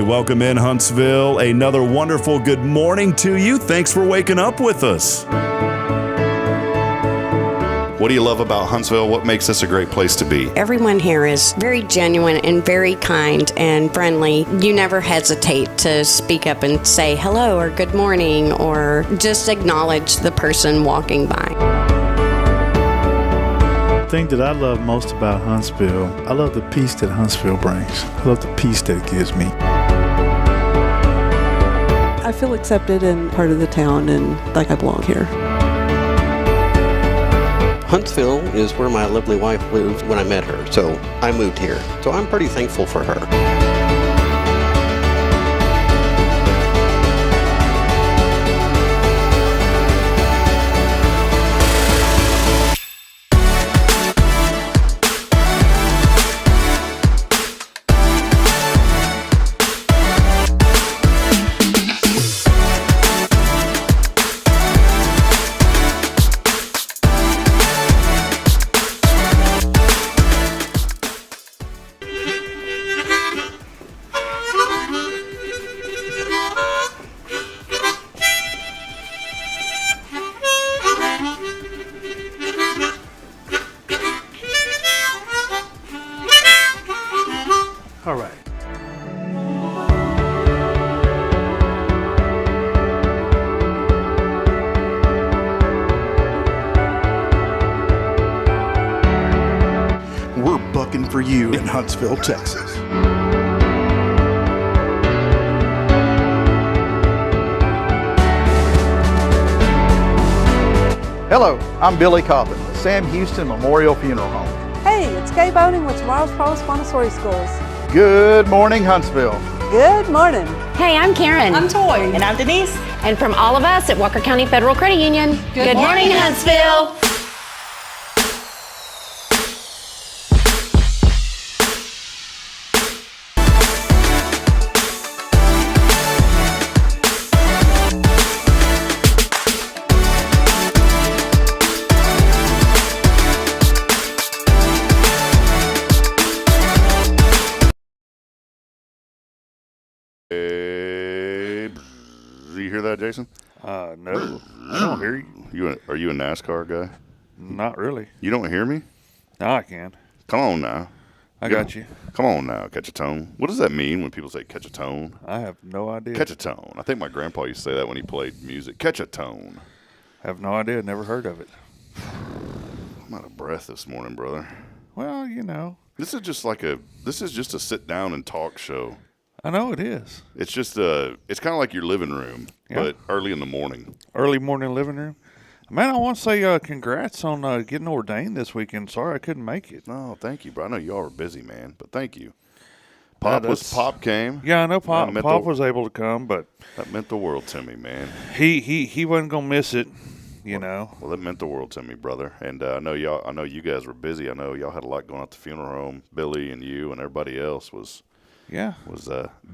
welcome in Huntsville. Another wonderful good morning to you. Thanks for waking up with us. What do you love about Huntsville? What makes this a great place to be? Everyone here is very genuine and very kind and friendly. You never hesitate to speak up and say hello or good morning or just acknowledge the person walking by. The thing that I love most about Huntsville, I love the peace that Huntsville brings. I love the peace that it gives me. I feel accepted and part of the town and like I belong here. Huntsville is where my lovely wife lived when I met her, so I moved here. So I'm pretty thankful for her. All right. We're bucking for you in Huntsville, Texas. Hello, I'm Billy Coppin, the Sam Houston Memorial Funeral Home. Hey, it's Kay Boning with Tomorrow's Promise Montessori Schools. Good morning, Huntsville. Good morning. Hey, I'm Karen. I'm Toy. And I'm Denise. And from all of us at Walker County Federal Credit Union, good morning, Huntsville. Do you hear that, Jason? No, I don't hear you. Are you a NASCAR guy? Not really. You don't hear me? Now I can. Come on now. I got you. Come on now, catch a tone. What does that mean when people say catch a tone? I have no idea. Catch a tone. I think my grandpa used to say that when he played music. Catch a tone. Have no idea. Never heard of it. I'm out of breath this morning, brother. Well, you know. This is just a sit down and talk show. I know it is. It's just it's kind of like your living room, but early in the morning. Early morning living room. Man, I want to say congrats on getting ordained this weekend. Sorry I couldn't make it. No, thank you, bro. I know y'all were busy, man, but thank you. Pop came. Yeah, I know Pop was able to come, but that meant the world to me, man. He wasn't gonna miss it, you know. Well, that meant the world to me, brother. And I know you guys were busy. I know y'all had a lot going on at the funeral home. Billy and you and everybody else was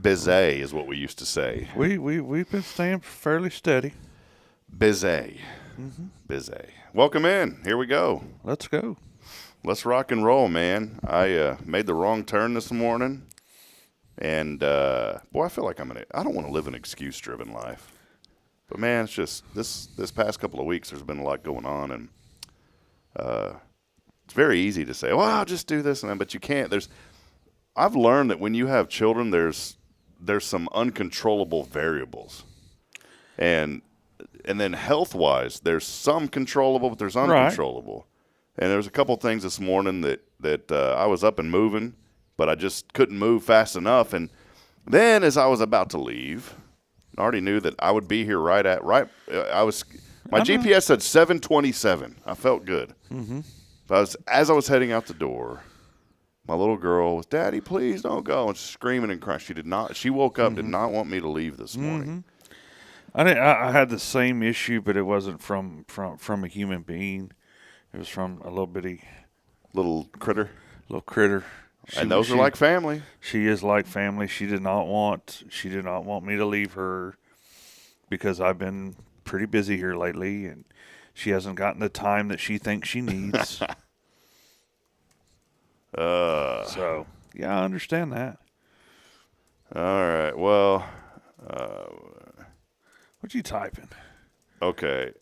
busy, is what we used to say. We've been staying fairly steady. Busy. Mm-hmm. Busy. Welcome in. Here we go. Let's go. Let's rock and roll, man. I made the wrong turn this morning, and boy, I feel like I don't want to live an excuse-driven life. But man, it's just this past couple of weeks, there's been a lot going on, and it's very easy to say, "Well, I'll just do this and that," but you can't. I've learned that when you have children, there's some uncontrollable variables, and then health-wise, there's some controllable, but there's uncontrollable. Right. And there's a couple things this morning that I was up and moving, but I just couldn't move fast enough. And then as I was about to leave, I already knew that I would be here my GPS said 7:27. I felt good. Mm-hmm. But as I was heading out the door, my little girl was, "Daddy, please don't go," and screaming and crying. She woke up, did not want me to leave this morning. I had the same issue, but it wasn't from a human being. It was from a little critter. And those are like family. She is like family. She did not want me to leave her because I've been pretty busy here lately, and she hasn't gotten the time that she thinks she needs. So yeah, I understand that. All right. Well, What you typing? okay.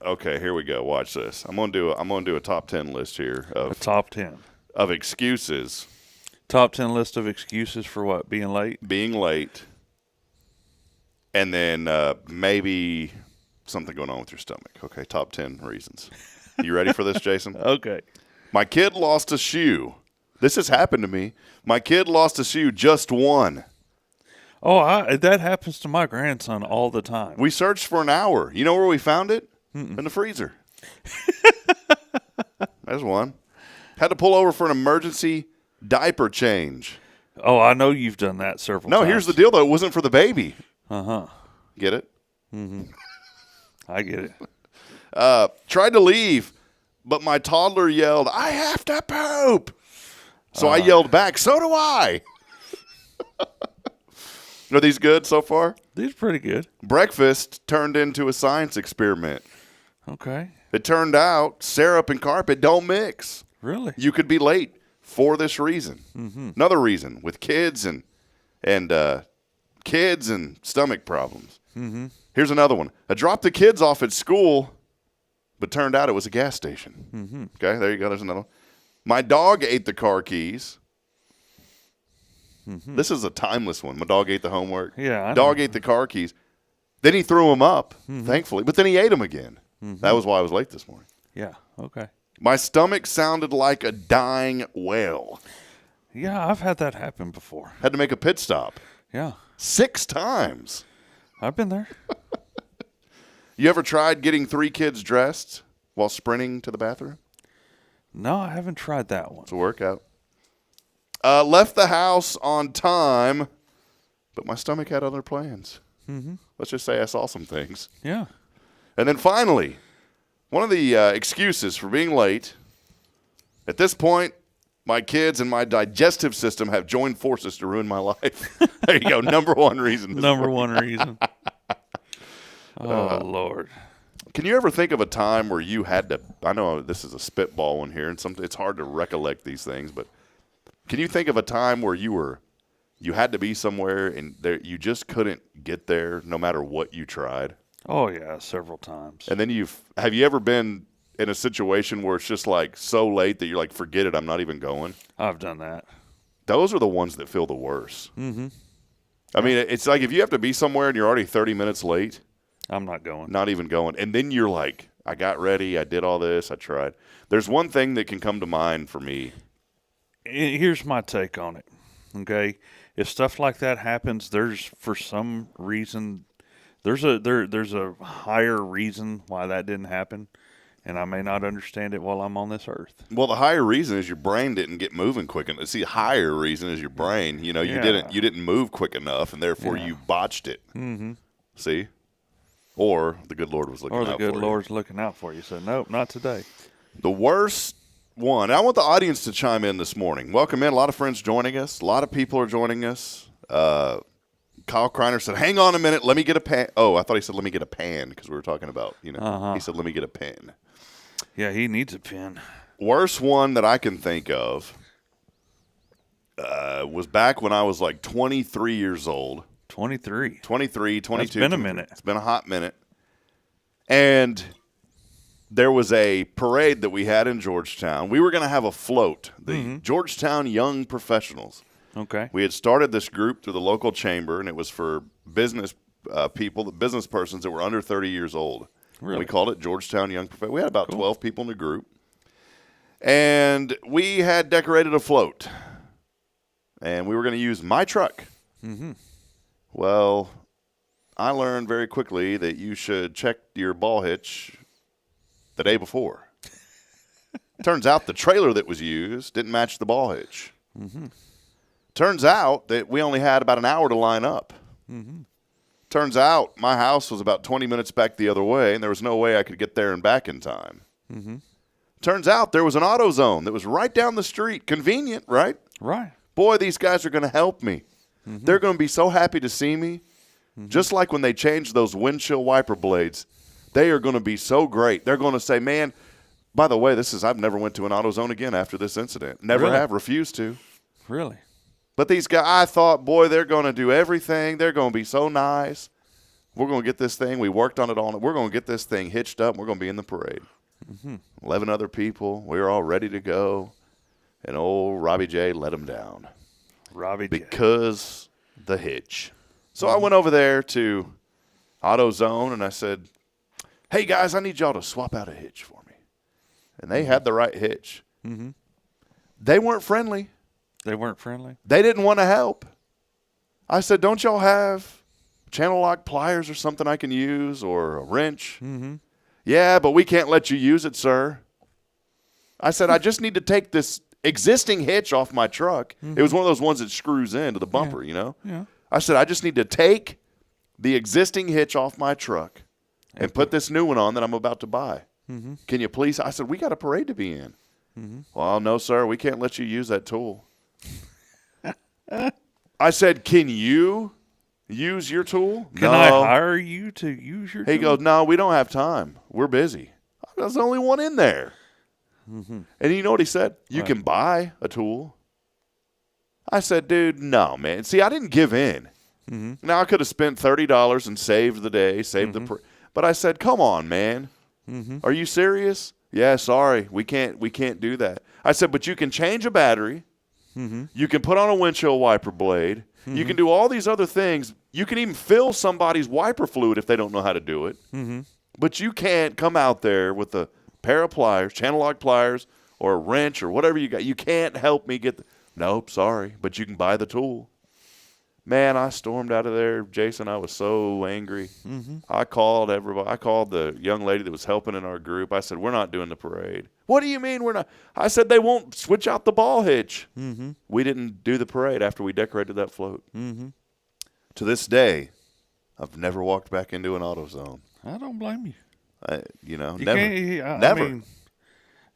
Okay, here we go. Watch this. I'm gonna do a top 10 list here A of top 10. excuses. Top 10 list of excuses for what? Being late? Being late, and then maybe something going on with your stomach. Okay, top 10 reasons. You ready for this, Jason? Okay. My kid lost a shoe. This has happened to me. My kid lost a shoe, just one. Oh, that happens to my grandson all the time. We searched for an hour. You know where we found it? In the freezer. There's one. Had to pull over for an emergency diaper change. Oh, I know you've done that several times. No, here's the deal, though. It wasn't for the baby. Uh-huh. Get it? I get it. Tried to leave, but my toddler yelled, "I have to poop." So I yelled back, "So do I." Are these good so far? These are pretty good. Breakfast turned into a science experiment. Okay. It turned out syrup and carpet don't mix. Really? You could be late for this reason. Another reason with kids and stomach problems. Here's another one. I dropped the kids off at school, but turned out it was a gas station. Okay, there you go. There's another one. My dog ate the car keys. This is a timeless one. My dog ate the homework. Yeah, I Dog know. ate the car keys. Then he threw them up, thankfully. But then he ate them again. That was why I was late this morning. Yeah, okay. My stomach sounded like a dying whale. Yeah, I've had that happen before. Had to make a pit stop Yeah, 6 times. I've been there. You ever tried getting 3 kids dressed while sprinting to the bathroom? No, I haven't tried that one. It's a workout. Left the house on time, but my stomach had other plans. Let's just say I saw some things. Yeah. And then finally, one of the excuses for being late, at this point, my kids and my digestive system have joined forces to ruin my life. There you go. Number one reason. Number one reason. Oh, Lord. Can you ever think of a time where you had to, I know this is a spitball one here, and it's hard to recollect these things, but can you think of a time where you had to be somewhere and you just couldn't get there no matter what you tried? Oh, yeah, several times. And then have you ever been in a situation where it's just like so late that you're like, forget it, I'm not even going? I've done that. Those are the ones that feel the worst. I mean, it's like if you have to be somewhere and you're already 30 minutes late, I'm not going. not even going. And then you're like, I got ready, I did all this, I tried. There's one thing that can come to mind for me. Here's my take on it, okay? If stuff like that happens, there's for some reason, there's a higher reason why that didn't happen, and I may not understand it while I'm on this earth. Well, the higher reason is your brain didn't get moving quick enough. See, higher reason is your brain. You know, you didn't move quick enough, and therefore you botched it. See? Or the good Lord was looking out for you. Or the good Lord's looking out for you. So, nope, not today. The worst one. I want the audience to chime in this morning. Welcome in. A lot of friends joining us. A lot of people are joining us. Kyle Kreiner said, hang on a minute. Let me get a pan. Oh, I thought he said, let me get a pan because we were talking about, He said, let me get a pen. Yeah, he needs a pen. Worst one that I can think of was back when I was like 23 years old. 23. 23, 22. It's been a minute. It's been a hot minute. And there was a parade that we had in Georgetown. We were going to have a float, the Georgetown Young Professionals. Okay. We had started this group through the local chamber, and it was for business people, the business persons that were under 30 years old. Really? We called it Georgetown Young Professionals. We had about 12 people in the group. And we had decorated a float. And we were going to use my truck. Well, I learned very quickly that you should check your ball hitch the day before. Turns out the trailer that was used didn't match the ball hitch. Turns out that we only had about an hour to line up. Turns out my house was about 20 minutes back the other way, and there was no way I could get there and back in time. Turns out there was an AutoZone that was right down the street. Convenient, right? Right. Boy, these guys are going to help me. They're going to be so happy to see me. Just like when they changed those windshield wiper blades, they are going to be so great. They're going to say, man, by the way, I've never went to an AutoZone again after this incident. Never Really? have, refused to. Really? But these guys, I thought, boy, they're going to do everything. They're going to be so nice. We're going to get this thing. We worked on it all. We're going to get this thing hitched up. And we're going to be in the parade. 11 other people. We were all ready to go. And old Robbie J let them down. Robbie J. Because the hitch. So I went over there to AutoZone and I said, hey, guys, I need y'all to swap out a hitch for me. And they had the right hitch. Mm-hmm. They weren't friendly. They weren't friendly? They didn't want to help. I said, don't y'all have channel lock pliers or something I can use or a wrench? Mm-hmm. Yeah, but we can't let you use it, sir. I said, I just need to take this existing hitch off my truck. Mm-hmm. It was one of those ones that screws into the bumper, you know? Yeah. I said, I just need to take the existing hitch off my truck and put this new one on that I'm about to buy. Mm-hmm. Can you please? I said, we got a parade to be in. Mm-hmm. Well, no, sir, we can't let you use that tool. I said, can you use your tool? Can I hire you to use your tool? He goes, no, we don't have time. We're busy. I was the only one in there. Mm-hmm. And you know what he said? You can buy a tool. I said, dude, no, man. See, I didn't give in. Mm-hmm. Now, I could have spent $30 and saved the day, but I said, come on, man. Mm-hmm. Are you serious? Yeah, sorry. We can't do that. I said, but you can change a battery. Mm-hmm. You can put on a windshield wiper blade. Mm-hmm. You can do all these other things. You can even fill somebody's wiper fluid if they don't know how to do it. Mm-hmm. But you can't come out there with a pair of pliers, channel lock pliers, or a wrench or whatever you got. You can't help me get nope, sorry, but you can buy the tool. Man, I stormed out of there, Jason. I was so angry. Mm-hmm. I called everybody. I called the young lady that was helping in our group. I said, we're not doing the parade. What do you mean we're not? I said, they won't switch out the ball hitch. Mm-hmm. We didn't do the parade after we decorated that float. Mm-hmm. To this day, I've never walked back into an AutoZone. I don't blame you. Never. I mean,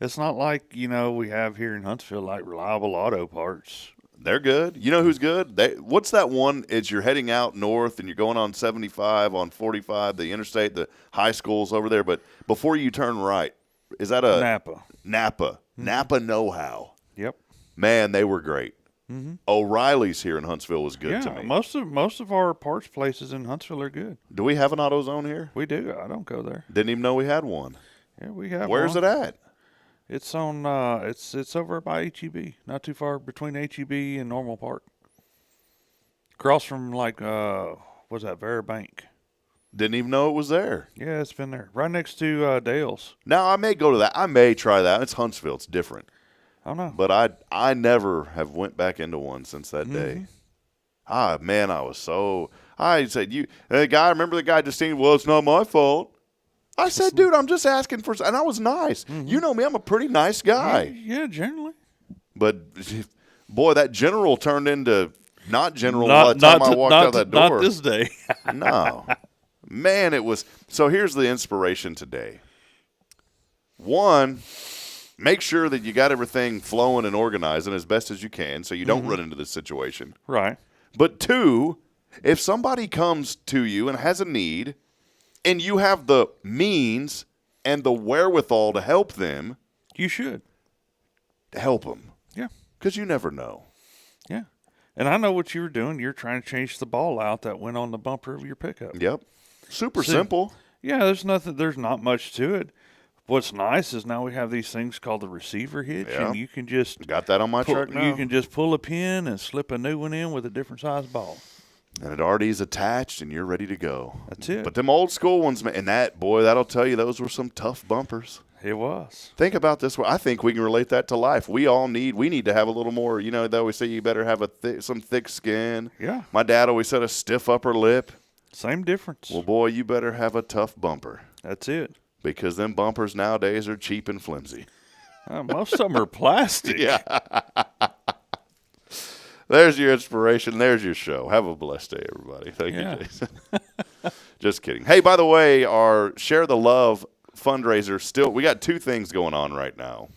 it's not like, we have here in Huntsville, like Reliable Auto Parts. They're good. You know who's good? What's that one? It's you're heading out north and you're going on 75, on 45, the interstate, the high school's over there. But before you turn right, is that a Napa? Mm-hmm. Napa know-how. Yep. Man, they were great. Mm-hmm. O'Reilly's here in Huntsville was good to me. Most of our parts places in Huntsville are good. Do we have an AutoZone here? We do. I don't go there. Didn't even know we had one. Yeah, we have. Where's one. it at? It's on. It's over by HEB, not too far between HEB and Normal Park. Across from what's that? Vera Bank. Didn't even know it was there. Yeah, it's been there, right next to Dale's. Now I may go to that. I may try that. It's Huntsville. It's different. I don't know. But I never have went back into one since that day. Ah, man, I said, remember the guy just saying, well, it's not my fault. I said, dude, I'm just asking for, and I was nice. Mm-hmm. You know me, I'm a pretty nice guy. Yeah, generally. But, boy, that general turned into not general by the time I walked out that door. Not this day. No. Man, it was. So here's the inspiration today. One, make sure that you got everything flowing and organizing as best as you can so you don't run into this situation. Right. But two, if somebody comes to you and has a need, and you have the means and the wherewithal to help them, you should help them. Yeah. Because you never know. Yeah. And I know what you were doing. You're trying to change the ball out that went on the bumper of your pickup. Yep. Super simple. Yeah, there's not much to it. What's nice is now we have these things called the receiver hitch, and you can just got that on my truck now. You can just pull a pin and slip a new one in with a different size ball. And it already is attached, and you're ready to go. That's it. But them old school ones, man, and that'll tell you those were some tough bumpers. It was. Think about this. I think we can relate that to life. We need to have a little more, they always say you better have some thick skin. Yeah. My dad always said a stiff upper lip. Same difference. Well, boy, you better have a tough bumper. That's it. Because them bumpers nowadays are cheap and flimsy. Most of them are plastic. Yeah. There's your inspiration. There's your show. Have a blessed day, everybody. Thank you, Jason. Just kidding. Hey, by the way, our Share the Love fundraiser we got two things going on right now.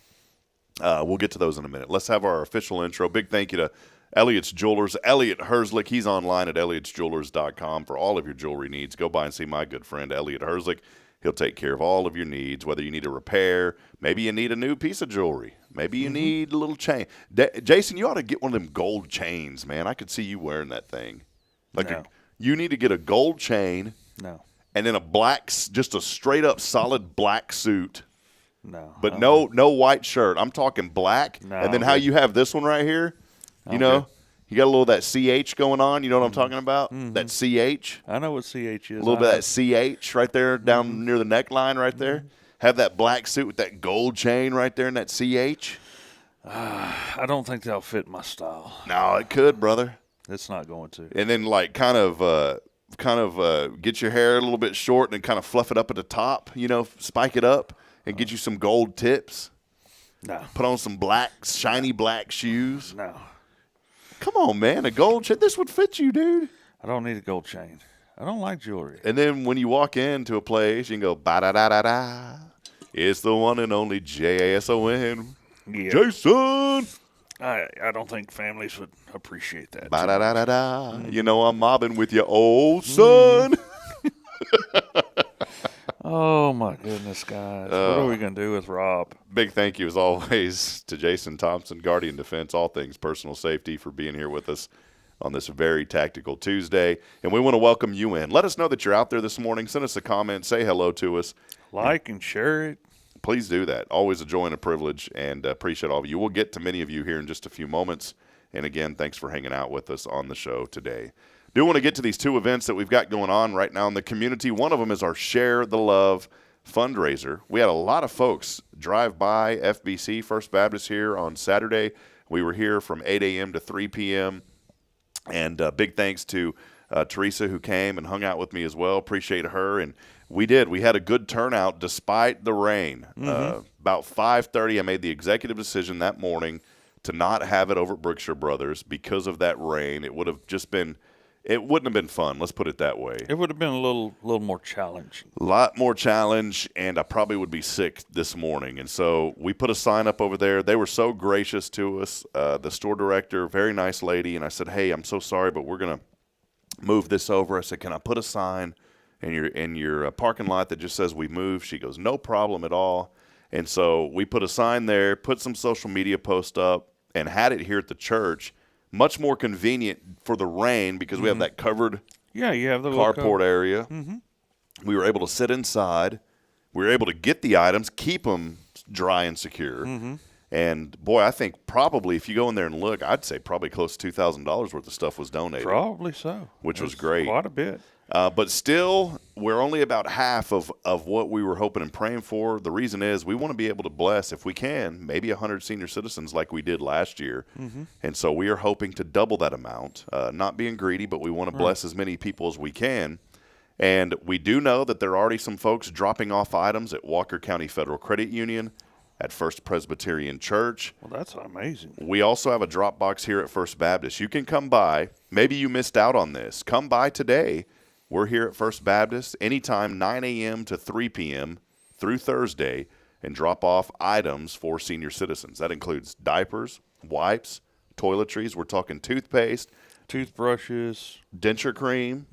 We'll get to those in a minute. Let's have our official intro. Big thank you to Elliott's Jewelers. Elliott Herzlich. He's online at elliotsjewelers.com for all of your jewelry needs. Go by and see my good friend, Elliott Herzlich. He'll take care of all of your needs, whether you need a repair, maybe you need a new piece of jewelry, maybe you need a little chain. Jason, you ought to get one of them gold chains, man. I could see you wearing that thing. No. You need to get a gold chain. No. And then just a straight up solid black suit. No. But no white shirt. I'm talking black. No, and then how you have this one right here, you know, you got a little of that CH going on. You know what I'm talking about? That CH. I know what CH is. A little bit of that CH right there down near the neckline right there. Have that black suit with that gold chain right there in that CH. I don't think that'll fit my style. No, it could, brother. It's not going to. And then like kind of get your hair a little bit short and kind of fluff it up at the top, you know, spike it up and get you some gold tips. No. Put on some shiny black shoes. No. Come on, man, a gold chain. This would fit you, dude. I don't need a gold chain. I don't like jewelry. And then when you walk into a place, you can go, ba-da-da-da-da. It's the one and only Jason. Yeah. Jason. I don't think families would appreciate that. Ba-da-da-da-da. You know I'm mobbing with your old son. Oh, my goodness, guys. What are we going to do with Rob? Big thank you, as always, to Jason Thompson, Guardian Defense, all things personal safety, for being here with us on this very tactical Tuesday. And we want to welcome you in. Let us know that you're out there this morning. Send us a comment. Say hello to us. Like and share it. Please do that. Always a joy and a privilege, and appreciate all of you. We'll get to many of you here in just a few moments. And again, thanks for hanging out with us on the show today. Do want to get to these two events that we've got going on right now in the community. One of them is our Share the Love fundraiser. We had a lot of folks drive by FBC, First Baptist, here on Saturday. We were here from 8 a.m. to 3 p.m. And big thanks to Teresa, who came and hung out with me as well. Appreciate her. And we did. We had a good turnout despite the rain. About 5:30, I made the executive decision that morning to not have it over at Brookshire Brothers because of that rain. It would have just been – it wouldn't have been fun. Let's put it that way. It would have been a little more challenging. A lot more challenge, and I probably would be sick this morning. And so we put a sign up over there. They were so gracious to us. The store director, very nice lady, and I said, hey, I'm so sorry, but we're going to move this over. I said, can I put a sign in your parking lot that just says we moved? She goes, no problem at all. And so we put a sign there, put some social media post up, and had it here at the church. Much more convenient for the rain because we have that covered you have the carport area. We were able to sit inside. We were able to get the items, keep them dry and secure. And, boy, I think probably if you go in there and look, I'd say probably close to $2,000 worth of stuff was donated. Probably so. Which was great. Quite a bit. But still, we're only about half of what we were hoping and praying for. The reason is we want to be able to bless, if we can, maybe 100 senior citizens like we did last year. And so we are hoping to double that amount. Not being greedy, but we want to bless as many people as we can. And we do know that there are already some folks dropping off items at Walker County Federal Credit Union, at First Presbyterian Church. Well, that's amazing. We also have a drop box here at First Baptist. You can come by. Maybe you missed out on this. Come by today. We're here at First Baptist anytime 9 a.m. to 3 p.m. through Thursday and drop off items for senior citizens. That includes diapers, wipes, toiletries. We're talking toothpaste, toothbrushes, denture cream,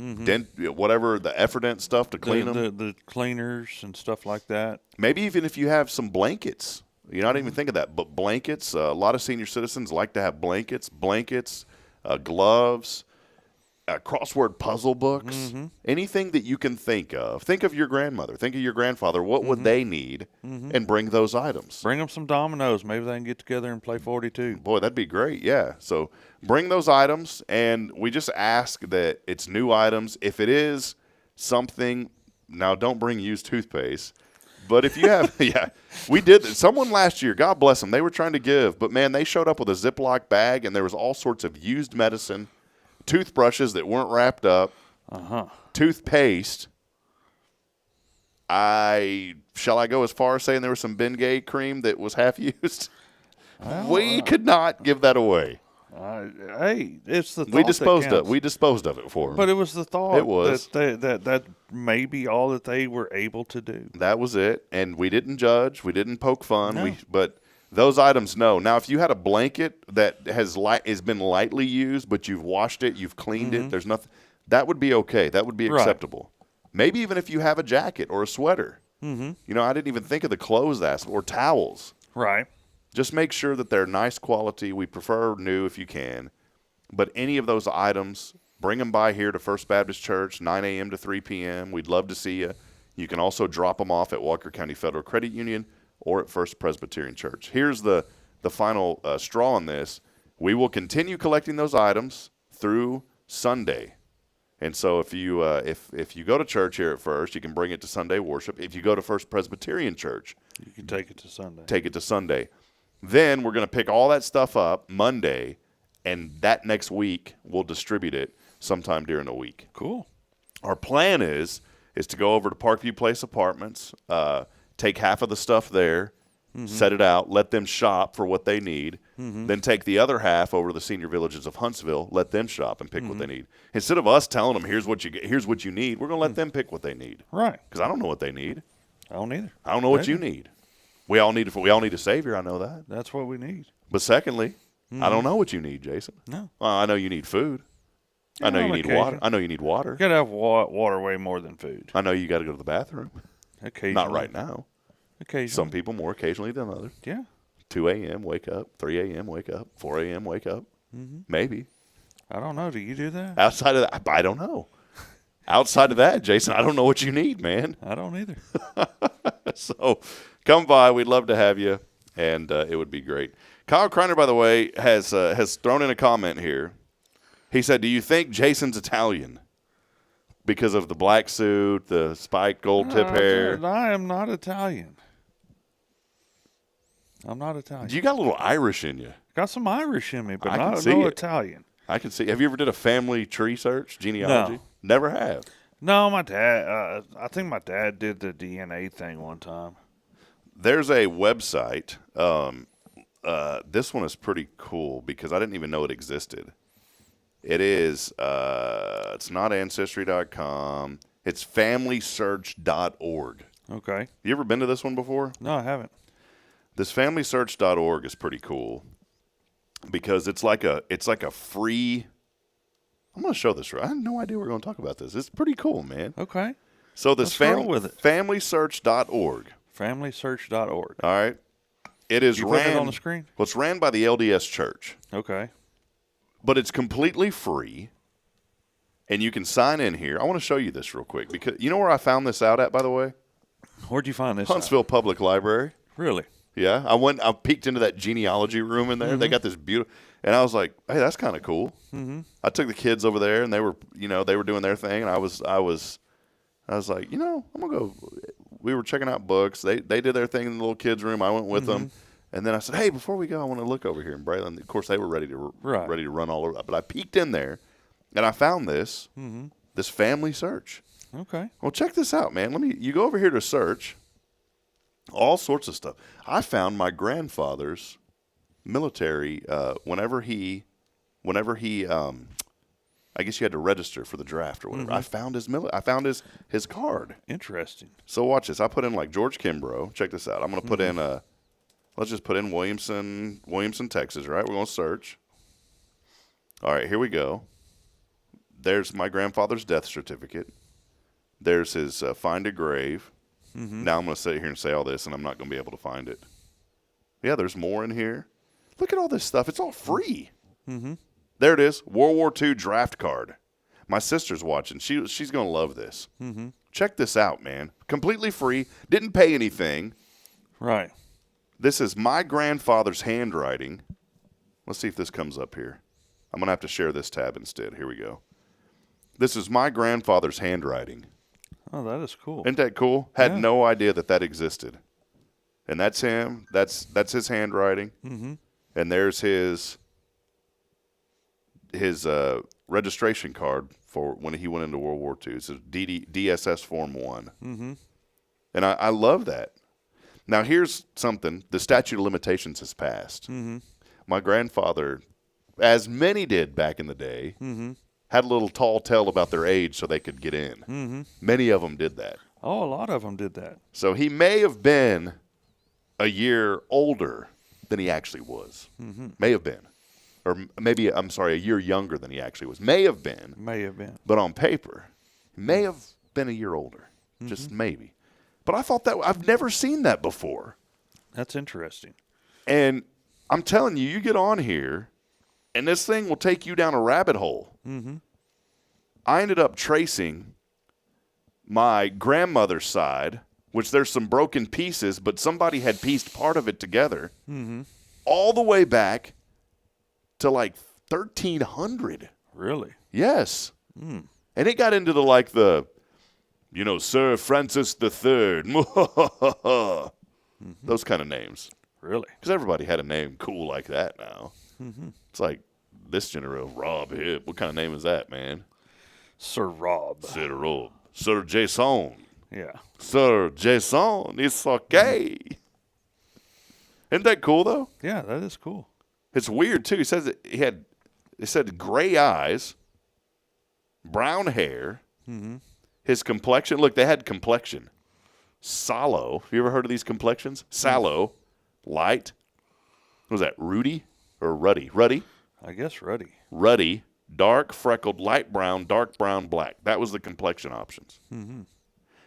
whatever the Effordent stuff to clean them. The cleaners and stuff like that. Maybe even if you have some blankets. You're not even thinking of that, but blankets. A lot of senior citizens like to have blankets, gloves, crossword puzzle books, anything that you can think of. Think of your grandmother. Think of your grandfather. What would they need? And bring those items. Bring them some dominoes. Maybe they can get together and play 42. Boy, that'd be great, yeah. So bring those items, and we just ask that it's new items. If it is something, now don't bring used toothpaste. But if you have, we did. Someone last year, God bless them, they were trying to give. But, man, they showed up with a Ziploc bag, and there was all sorts of used medicine, toothbrushes that weren't wrapped up, toothpaste. Shall I go as far as saying there was some Bengay cream that was half used? We could not give that away. Hey, it's the thought we disposed of it for them. But it was the thought. It was that may be all that they were able to do. That was it, and we didn't judge. We didn't poke fun. No. But those items, no. Now, if you had a blanket that has been lightly used, but you've washed it, you've cleaned it, there's nothing. That would be okay. That would be acceptable. Maybe even if you have a jacket or a sweater. Mm-hmm. You know, I didn't even think of the clothes aspect, or towels. Right. Just make sure that they're nice quality. We prefer new if you can. But any of those items, bring them by here to First Baptist Church, 9 a.m. to 3 p.m. We'd love to see you. You can also drop them off at Walker County Federal Credit Union or at First Presbyterian Church. Here's the final straw on this. We will continue collecting those items through Sunday. And so if you go to church here at First, you can bring it to Sunday worship. If you go to First Presbyterian Church, You can take it to Sunday. take it to Sunday. Then we're going to pick all that stuff up Monday, and that next week we'll distribute it sometime during the week. Cool. Our plan is to go over to Parkview Place Apartments, take half of the stuff there, set it out, let them shop for what they need, then take the other half over to the senior villages of Huntsville, let them shop and pick what they need. Instead of us telling them, here's what you need, we're going to let them pick what they need. Right. Because I don't know what they need. I don't either. I don't know what you need. We all need a Savior, I know that. That's what we need. But secondly, I don't know what you need, Jason. No. Well, I know you need food. I know on you need occasion. water. I know you need water. You got to have water way more than food. I know you got to go to the bathroom. Occasionally. Not right now. Occasionally. Some people more occasionally than others. Yeah. 2 a.m., wake up. 3 a.m., wake up. 4 a.m., wake up. Maybe. I don't know. Do you do that? Outside of that, I don't know. Outside of that, Jason, I don't know what you need, man. I don't either. So come by. We'd love to have you, and it would be great. Kyle Kreiner, by the way, has thrown in a comment here. He said, do you think Jason's Italian because of the black suit, the spiked gold tip hair? I am not Italian. I'm not Italian. You got a little Irish in you. Got some Irish in me, but I can not see no it. Italian. I can see. Have you ever did a family tree search, genealogy? No. Never have. No, my dad. I think my dad did the DNA thing one time. There's a website. This one is pretty cool because I didn't even know it existed. It is. It's not Ancestry.com. It's FamilySearch.org. Okay. You ever been to this one before? No, I haven't. This FamilySearch.org is pretty cool because it's like a free. I'm going to show this. I had no idea we were going to talk about this. It's pretty cool, man. Okay. So this Let's roll with it. FamilySearch.org. FamilySearch.org. All right. It is You put ran it on the screen? Well, it's ran by the LDS Church, Okay. but it's completely free, and you can sign in here. I want to show you this real quick because you know where I found this out at, by the way? Where'd you find this? Huntsville Public Library. Really? Yeah, I peeked into that genealogy room in there. They got this beautiful, and I was like, hey, that's kind of cool. Mm-hmm. I took the kids over there, and they were doing their thing, and I was like, I'm gonna go. We were checking out books. They did their thing in the little kids' room. I went with them, and then I said, hey, before we go, I want to look over here in Braylon. Of course, they were ready to run all over, but I peeked in there, and I found this this family search. Okay. Well, check this out, man. You go over here to search. All sorts of stuff. I found my grandfather's military. Whenever he, I guess you had to register for the draft or whatever. I found his card. Interesting. So watch this. I put in like George Kimbrough. Check this out. I'm going to put in let's just put in Williamson, Texas. Right. We're going to search. All right. Here we go. There's my grandfather's death certificate. There's his find a grave. Now I'm going to sit here and say all this, and I'm not going to be able to find it. Yeah, there's more in here. Look at all this stuff. It's all free. There it is, World War II draft card. My sister's watching. She's going to love this. Check this out, man. Completely free. Didn't pay anything. Right. This is my grandfather's handwriting. Let's see if this comes up here. I'm going to have to share this tab instead. Here we go. This is my grandfather's handwriting. Oh, that is cool. Isn't that cool? Had no idea that existed. And that's him. That's his handwriting. And there's his registration card for when he went into World War II. It's a DSS Form 1. And I love that. Now, here's something. The statute of limitations has passed. My grandfather, as many did back in the day, had a little tall tale about their age so they could get in. Many of them did that. Oh, a lot of them did that. So he may have been a year older than he actually was. May have been. Or maybe, a year younger than he actually was. May have been. May have been. But on paper, he may have been a year older, just maybe. But I thought that I've never seen that before. That's interesting. And I'm telling you, you get on here, and this thing will take you down a rabbit hole. Mm-hmm. I ended up tracing my grandmother's side, which there's some broken pieces, but somebody had pieced part of it together, all the way back to like 1300. Really? Yes. And it got into the Sir Francis III, those kind of names. Really? Because everybody had a name cool like that now. It's like this generation, Rob Hip. What kind of name is that, man? Sir Rob. Sir Rob. Sir Jason. Yeah. Sir Jason, it's okay. Isn't that cool, though? Yeah, that is cool. It's weird, too. He says that it said gray eyes, brown hair, his complexion. Look, they had complexion. Sallow. Have you ever heard of these complexions? Sallow, light. What was that, Rudy or Ruddy? Ruddy? I guess ruddy. Ruddy, dark, freckled, light brown, dark brown, black. That was the complexion options. And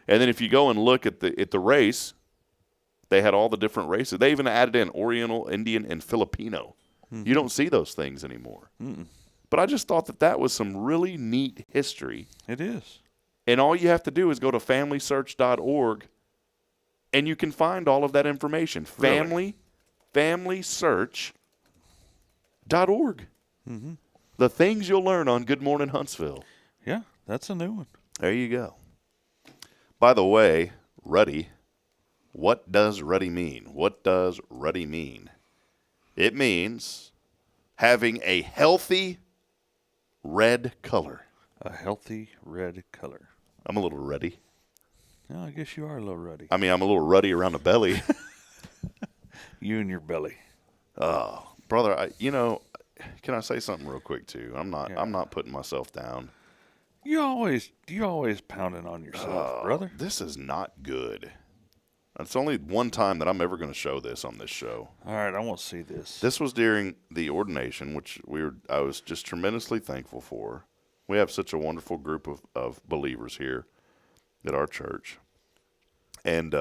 then if you go and look at the race, they had all the different races. They even added in Oriental, Indian, and Filipino. You don't see those things anymore. But I just thought that was some really neat history. It is. And all you have to do is go to FamilySearch.org, and you can find all of that information. Really? FamilySearch.org. The things you'll learn on Good Morning Huntsville. Yeah, that's a new one. There you go. By the way, ruddy, what does ruddy mean? What does ruddy mean? It means having a healthy red color. A healthy red color. I'm a little ruddy. Yeah, I guess you are a little ruddy. I mean, I'm a little ruddy around the belly. You and your belly. Oh, brother, can I say something real quick too? I'm not putting myself down. You always pounding on yourself, brother. This is not good. It's only one time that I'm ever going to show this on this show. All right, I want to see this. This was during the ordination, which I was just tremendously thankful for. We have such a wonderful group of believers here at our church. And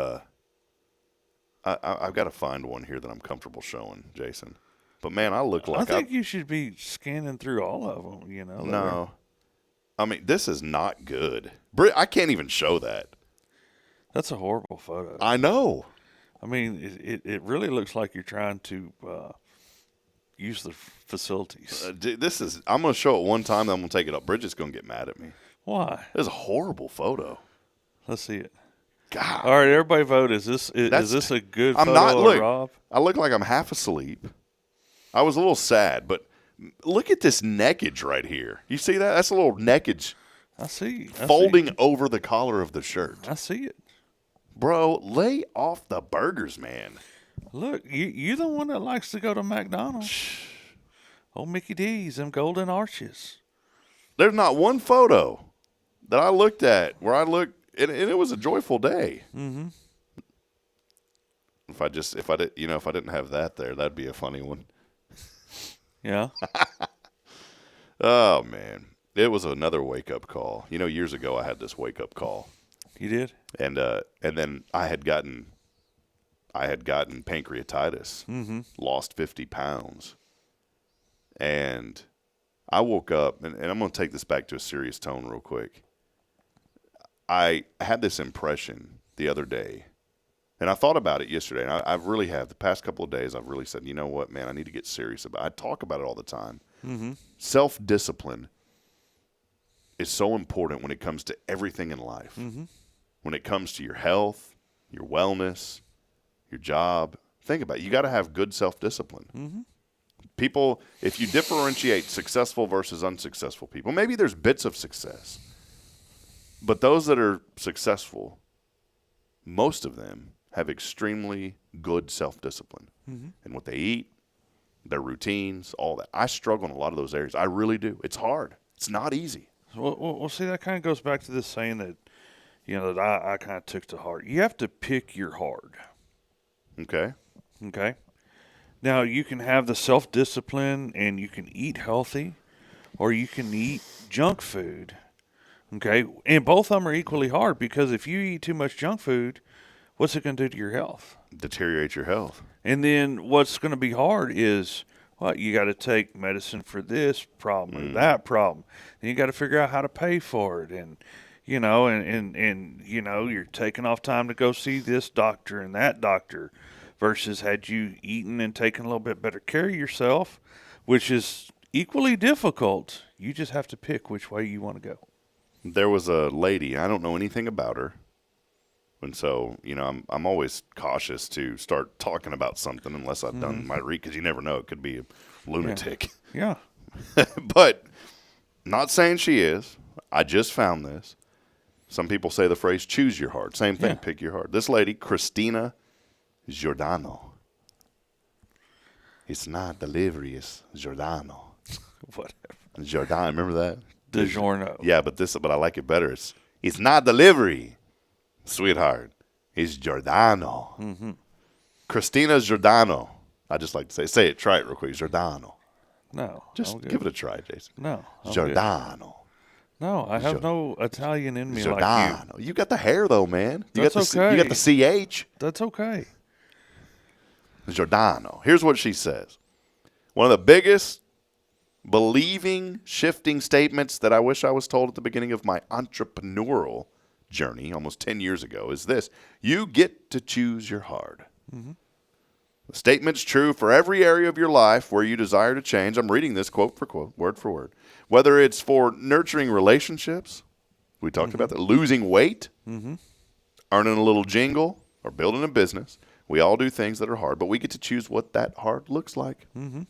I've got to find one here that I'm comfortable showing, Jason. But, man, I look like I think you should be scanning through all of them, No. I mean, this is not good. I can't even show that. That's a horrible photo. I know. I mean, it really looks like you're trying to use the facilities. I'm going to show it one time, then I'm going to take it up. Bridget's going to get mad at me. Why? It's a horrible photo. Let's see it. God. All right, everybody vote. Is this a good photo of Rob? I look like I'm half asleep. I was a little sad, but look at this neckage right here. You see that? That's a little neckage. I see. Folding over the collar of the shirt. I see it. Bro, lay off the burgers, man. Look, you're the one that likes to go to McDonald's. Old Mickey D's, them golden arches. There's not one photo that I looked at where I looked, and it was a joyful day. Mm-hmm. If I didn't have that there, that'd be a funny one. Yeah. Oh man, it was another wake up call. Years ago I had this wake up call. You did? And then I had gotten pancreatitis, lost 50 pounds. And I woke up, and I'm going to take this back to a serious tone real quick. I had this impression the other day, and I thought about it yesterday, and I really have. The past couple of days, I've really said, you know what, man, I need to get serious about it. I talk about it all the time. Self-discipline is so important when it comes to everything in life. When it comes to your health, your wellness, your job, think about it. You got to have good self-discipline. People, if you differentiate successful versus unsuccessful people, maybe there's bits of success, but those that are successful, most of them have extremely good self-discipline in what they eat, their routines, all that. I struggle in a lot of those areas. I really do. It's hard. It's not easy. Well, see, that kind of goes back to this saying that, that I kind of took to heart. You have to pick your hard. Okay. Now, you can have the self-discipline and you can eat healthy, or you can eat junk food, Okay, and both of them are equally hard because if you eat too much junk food, what's it going to do to your health? Deteriorate your health. And then what's going to be hard is, well, you got to take medicine for this problem or that problem. And you got to figure out how to pay for it. And, you know, and you know, you're taking off time to go see this doctor and that doctor versus had you eaten and taken a little bit better care of yourself, which is equally difficult. You just have to pick which way you want to go. There was a lady, I don't know anything about her. And so, you know, I'm always cautious to start talking about something unless I've done my read, because you never know. It could be a lunatic. Yeah. But not saying she is. I just found this. Some people say the phrase, choose your heart. Same thing, pick your heart. This lady, Christina Giordano. It's not delivery, it's Giordano. Whatever. Giordano, remember that? DiGiorno. Yeah, but I like it better. It's not delivery, sweetheart. It's Giordano. Mm-hmm. Christina Giordano. I just like to say it. Try it real quick. Giordano. No. Just give it a try, Jason. No. Giordano. No, I have no Italian in me Giordano. like you. You got the hair though, man. That's okay. You got the CH. That's okay. Giordano. Here's what she says. One of the biggest believing, shifting statements that I wish I was told at the beginning of my entrepreneurial journey almost 10 years ago is this: you get to choose your hard. Mm-hmm. The statement's true for every area of your life where you desire to change. I'm reading this quote for quote, word for word. Whether it's for nurturing relationships, we talked about that, losing weight, earning a little jingle, or building a business. We all do things that are hard, but we get to choose what that hard looks like. Mm-hmm.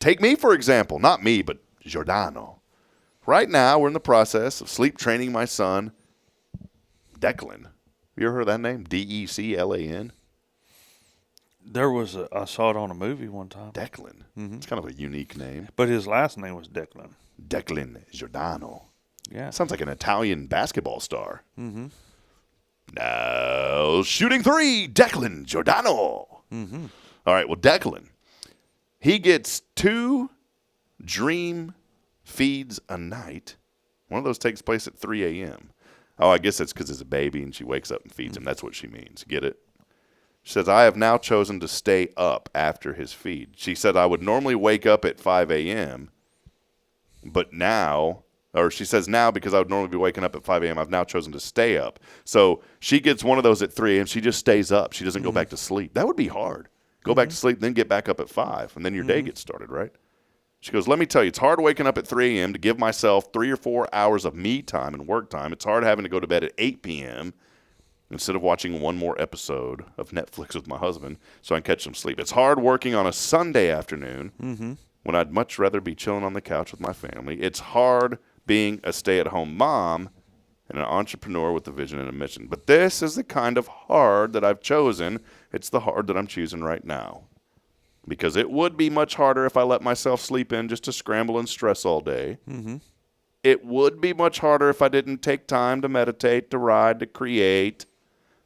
Take me, for example. Not me, but Giordano. Right now, we're in the process of sleep training my son, Declan. You ever heard of that name? Declan? I saw it on a movie one time. Declan. It's kind of a unique name. But his last name was Declan. Declan Giordano. Yeah. Sounds like an Italian basketball star. Mm-hmm. Now, shooting three, Declan Giordano. Mm-hmm. All right, well, Declan, he gets 2 dream feeds a night. One of those takes place at 3 a.m. Oh, I guess that's because it's a baby and she wakes up and feeds him. That's what she means. Get it? She says, I have now chosen to stay up after his feed. She said, I would normally wake up at 5 a.m., but now, or she says now because I would normally be waking up at 5 a.m., I've now chosen to stay up. So she gets one of those at 3 a.m. She just stays up. She doesn't go back to sleep. That would be hard. Go back to sleep, then get back up at 5, and then your day gets started, right? She goes, let me tell you, it's hard waking up at 3 a.m. to give myself 3 or 4 hours of me time and work time. It's hard having to go to bed at 8 p.m. instead of watching one more episode of Netflix with my husband so I can catch some sleep. It's hard working on a Sunday afternoon when I'd much rather be chilling on the couch with my family. It's hard being a stay-at-home mom and an entrepreneur with a vision and a mission. But this is the kind of hard that I've chosen. It's the hard that I'm choosing right now. Because it would be much harder if I let myself sleep in just to scramble and stress all day. Mm-hmm. It would be much harder if I didn't take time to meditate, to ride, to create.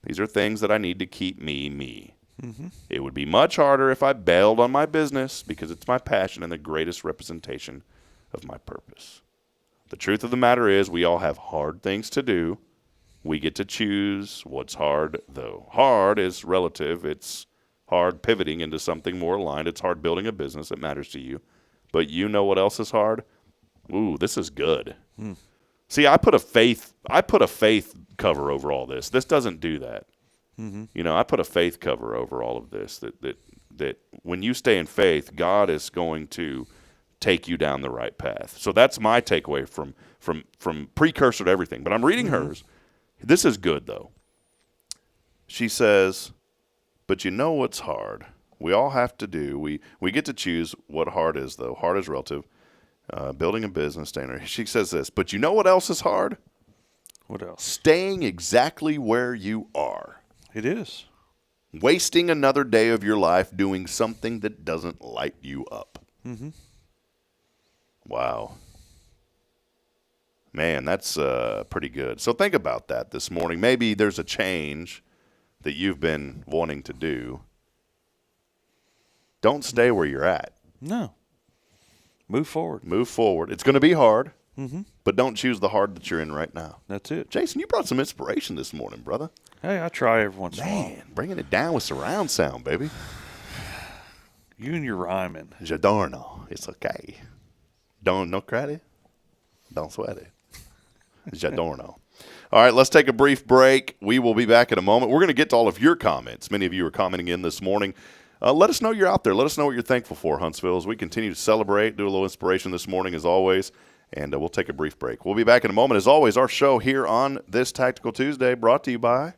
These are things that I need to keep me. Mm-hmm. It would be much harder if I bailed on my business because it's my passion and the greatest representation of my purpose. The truth of the matter is we all have hard things to do. We get to choose what's hard, though. Hard is relative. It's hard pivoting into something more aligned. It's hard building a business that matters to you. But you know what else is hard? Ooh, this is good. See, I put a faith cover over all this. This doesn't do that. Mm-hmm. You know, I put a faith cover over all of this. That when you stay in faith, God is going to take you down the right path. So that's my takeaway from precursor to everything. But I'm reading hers. This is good though. She says, but you know what's hard? We all have to do. We get to choose what hard is though. Hard is relative. Building a business, staying there. She says this, but you know what else is hard? What else? Staying exactly where you are. It is. Wasting another day of your life doing something that doesn't light you up. Mm-hmm. Wow. Man, that's pretty good. So think about that this morning. Maybe there's a change that you've been wanting to do. Don't stay where you're at. No. Move forward. Move forward. It's going to be hard. Mm-hmm. but don't choose the hard that you're in right now. That's it. Jason, you brought some inspiration this morning, brother. Hey, I try every once in a while. Man, bringing it down with surround sound, baby. You and your rhyming. Giordano, it's okay. No credit, don't sweat it. Giordano. All right, let's take a brief break. We will be back in a moment. We're going to get to all of your comments. Many of you are commenting in this morning. Let us know you're out there. Let us know what you're thankful for, Huntsville, as we continue to celebrate, do a little inspiration this morning as always, and we'll take a brief break. We'll be back in a moment. As always, our show here on this Tactical Tuesday brought to you by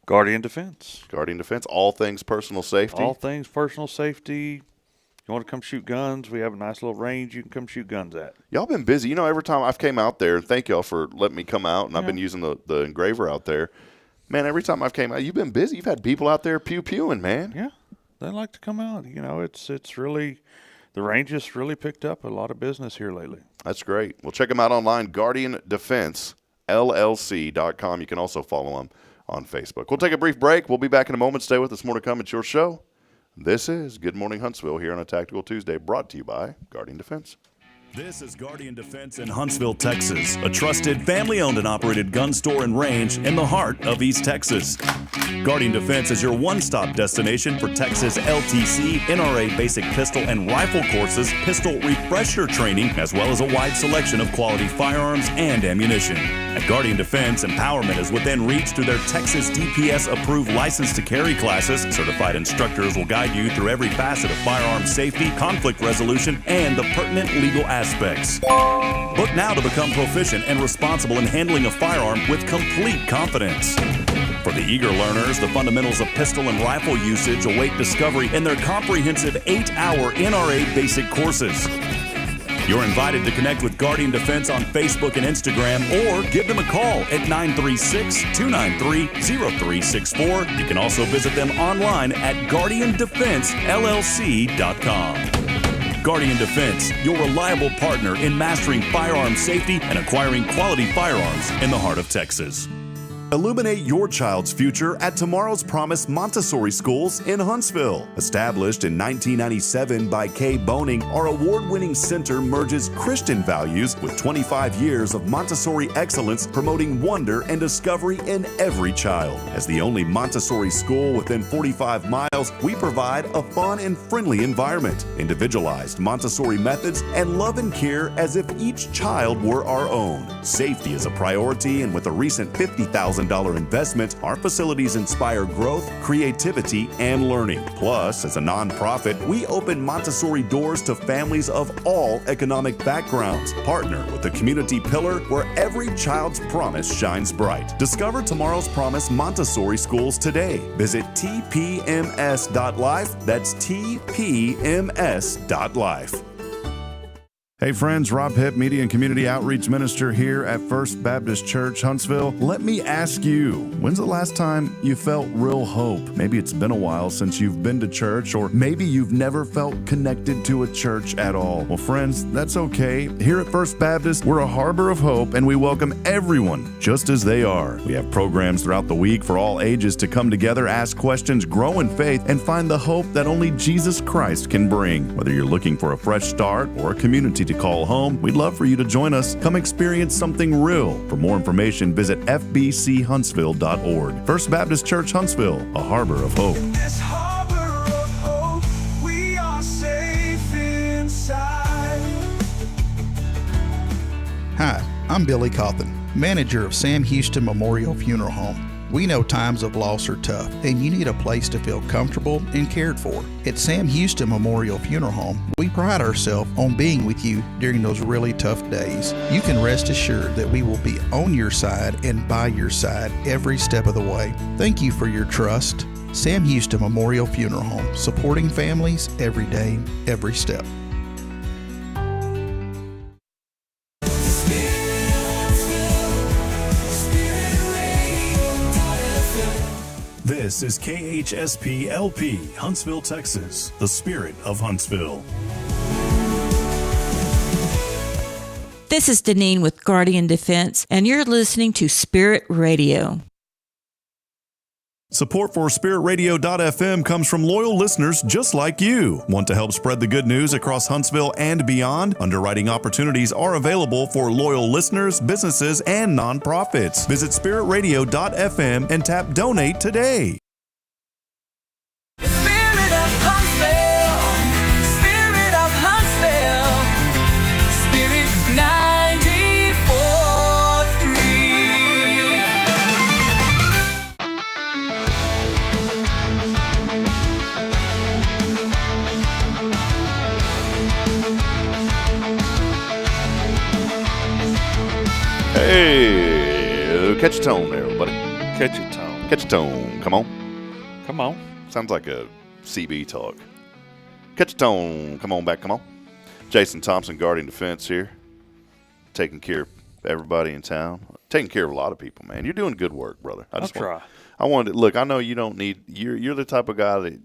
Guardian Defense. Guardian Defense, all things personal safety. All things personal safety. You want to come shoot guns, we have a nice little range you can come shoot guns at. Y'all been busy. You know, every time I've came out there, and thank y'all for letting me come out, and I've been using the engraver out there. Man, every time I've came out, you've been busy. You've had people out there pew-pewing, man. Yeah, they like to come out. You know, it's really, the range has really picked up a lot of business here lately. That's great. Well, check them out online, GuardianDefenseLLC.com. You can also follow them on Facebook. We'll take a brief break. We'll be back in a moment. Stay with us. More to come. It's your show. This is Good Morning Huntsville here on a Tactical Tuesday, brought to you by Guardian Defense. This is Guardian Defense in Huntsville, Texas, a trusted family-owned and operated gun store and range in the heart of East Texas. Guardian Defense is your one-stop destination for Texas LTC, NRA basic pistol and rifle courses, pistol refresher training, as well as a wide selection of quality firearms and ammunition. At Guardian Defense, empowerment is within reach through their Texas DPS-approved license to carry classes. Certified instructors will guide you through every facet of firearm safety, conflict resolution, and the pertinent legal aspects. Book now to become proficient and responsible in handling a firearm with complete confidence. For the eager learners, the fundamentals of pistol and rifle usage await discovery in their comprehensive 8-hour NRA basic courses. You're invited to connect with Guardian Defense on Facebook and Instagram, or give them a call at 936-293-0364. You can also visit them online at GuardianDefenseLLC.com. Guardian Defense, your reliable partner in mastering firearm safety and acquiring quality firearms in the heart of Texas. Illuminate your child's future at Tomorrow's Promise Montessori Schools in Huntsville. Established in 1997 by Kay Boning, our award-winning center merges Christian values with 25 years of Montessori excellence, promoting wonder and discovery in every child. As the only Montessori school within 45 miles, we provide a fun and friendly environment, individualized Montessori methods, and love and care as if each child were our own. Safety is a priority, and with a recent $50,000 investment, our facilities inspire growth, creativity, and learning. Plus, as a nonprofit, we open Montessori doors to families of all economic backgrounds. Partner with the community pillar where every child's promise shines bright. Discover Tomorrow's Promise Montessori Schools today. Visit tpms.life. That's tpms.life. Hey friends, Rob Hipp, Media and Community Outreach Minister here at First Baptist Church, Huntsville. Let me ask you, when's the last time you felt real hope? Maybe it's been a while since you've been to church, or maybe you've never felt connected to a church at all. Well, friends, that's okay. Here at First Baptist, we're a harbor of hope, and we welcome everyone just as they are. We have programs throughout the week for all ages to come together, ask questions, grow in faith, and find the hope that only Jesus Christ can bring. Whether you're looking for a fresh start or a community to call home, we'd love for you to join us. Come experience something real. For more information, visit fbchuntsville.org. First Baptist Church, Huntsville, a harbor of hope. In this harbor of hope, we are safe inside. Hi, I'm Billy Cawthon, manager of Sam Houston Memorial Funeral Home. We know times of loss are tough, and you need a place to feel comfortable and cared for. At Sam Houston Memorial Funeral Home, we pride ourselves on being with you during those really tough days. You can rest assured that we will be on your side and by your side every step of the way. Thank you for your trust. Sam Houston Memorial Funeral Home, supporting families every day, every step. This is KHSP LP, Huntsville, Texas, the spirit of Huntsville. This is Deneen with Guardian Defense, and you're listening to Spirit Radio. Support for SpiritRadio.fm comes from loyal listeners just like you. Want to help spread the good news across Huntsville and beyond? Underwriting opportunities are available for loyal listeners, businesses, and nonprofits. Visit SpiritRadio.fm and tap Donate today. Spirit of Huntsville, Spirit of Huntsville, Spirit 94.3. Hey, catch your tone there, everybody. Catch your tone. Catch your tone. Come on. Come on. Sounds like a CB talk. Catch your tone. Come on back. Come on. Jason Thompson, Guardian Defense here. Taking care of everybody in town. Taking care of a lot of people, man. You're doing good work, brother. I'll try. I wanted to, look, I know you don't need, you're the type of guy that,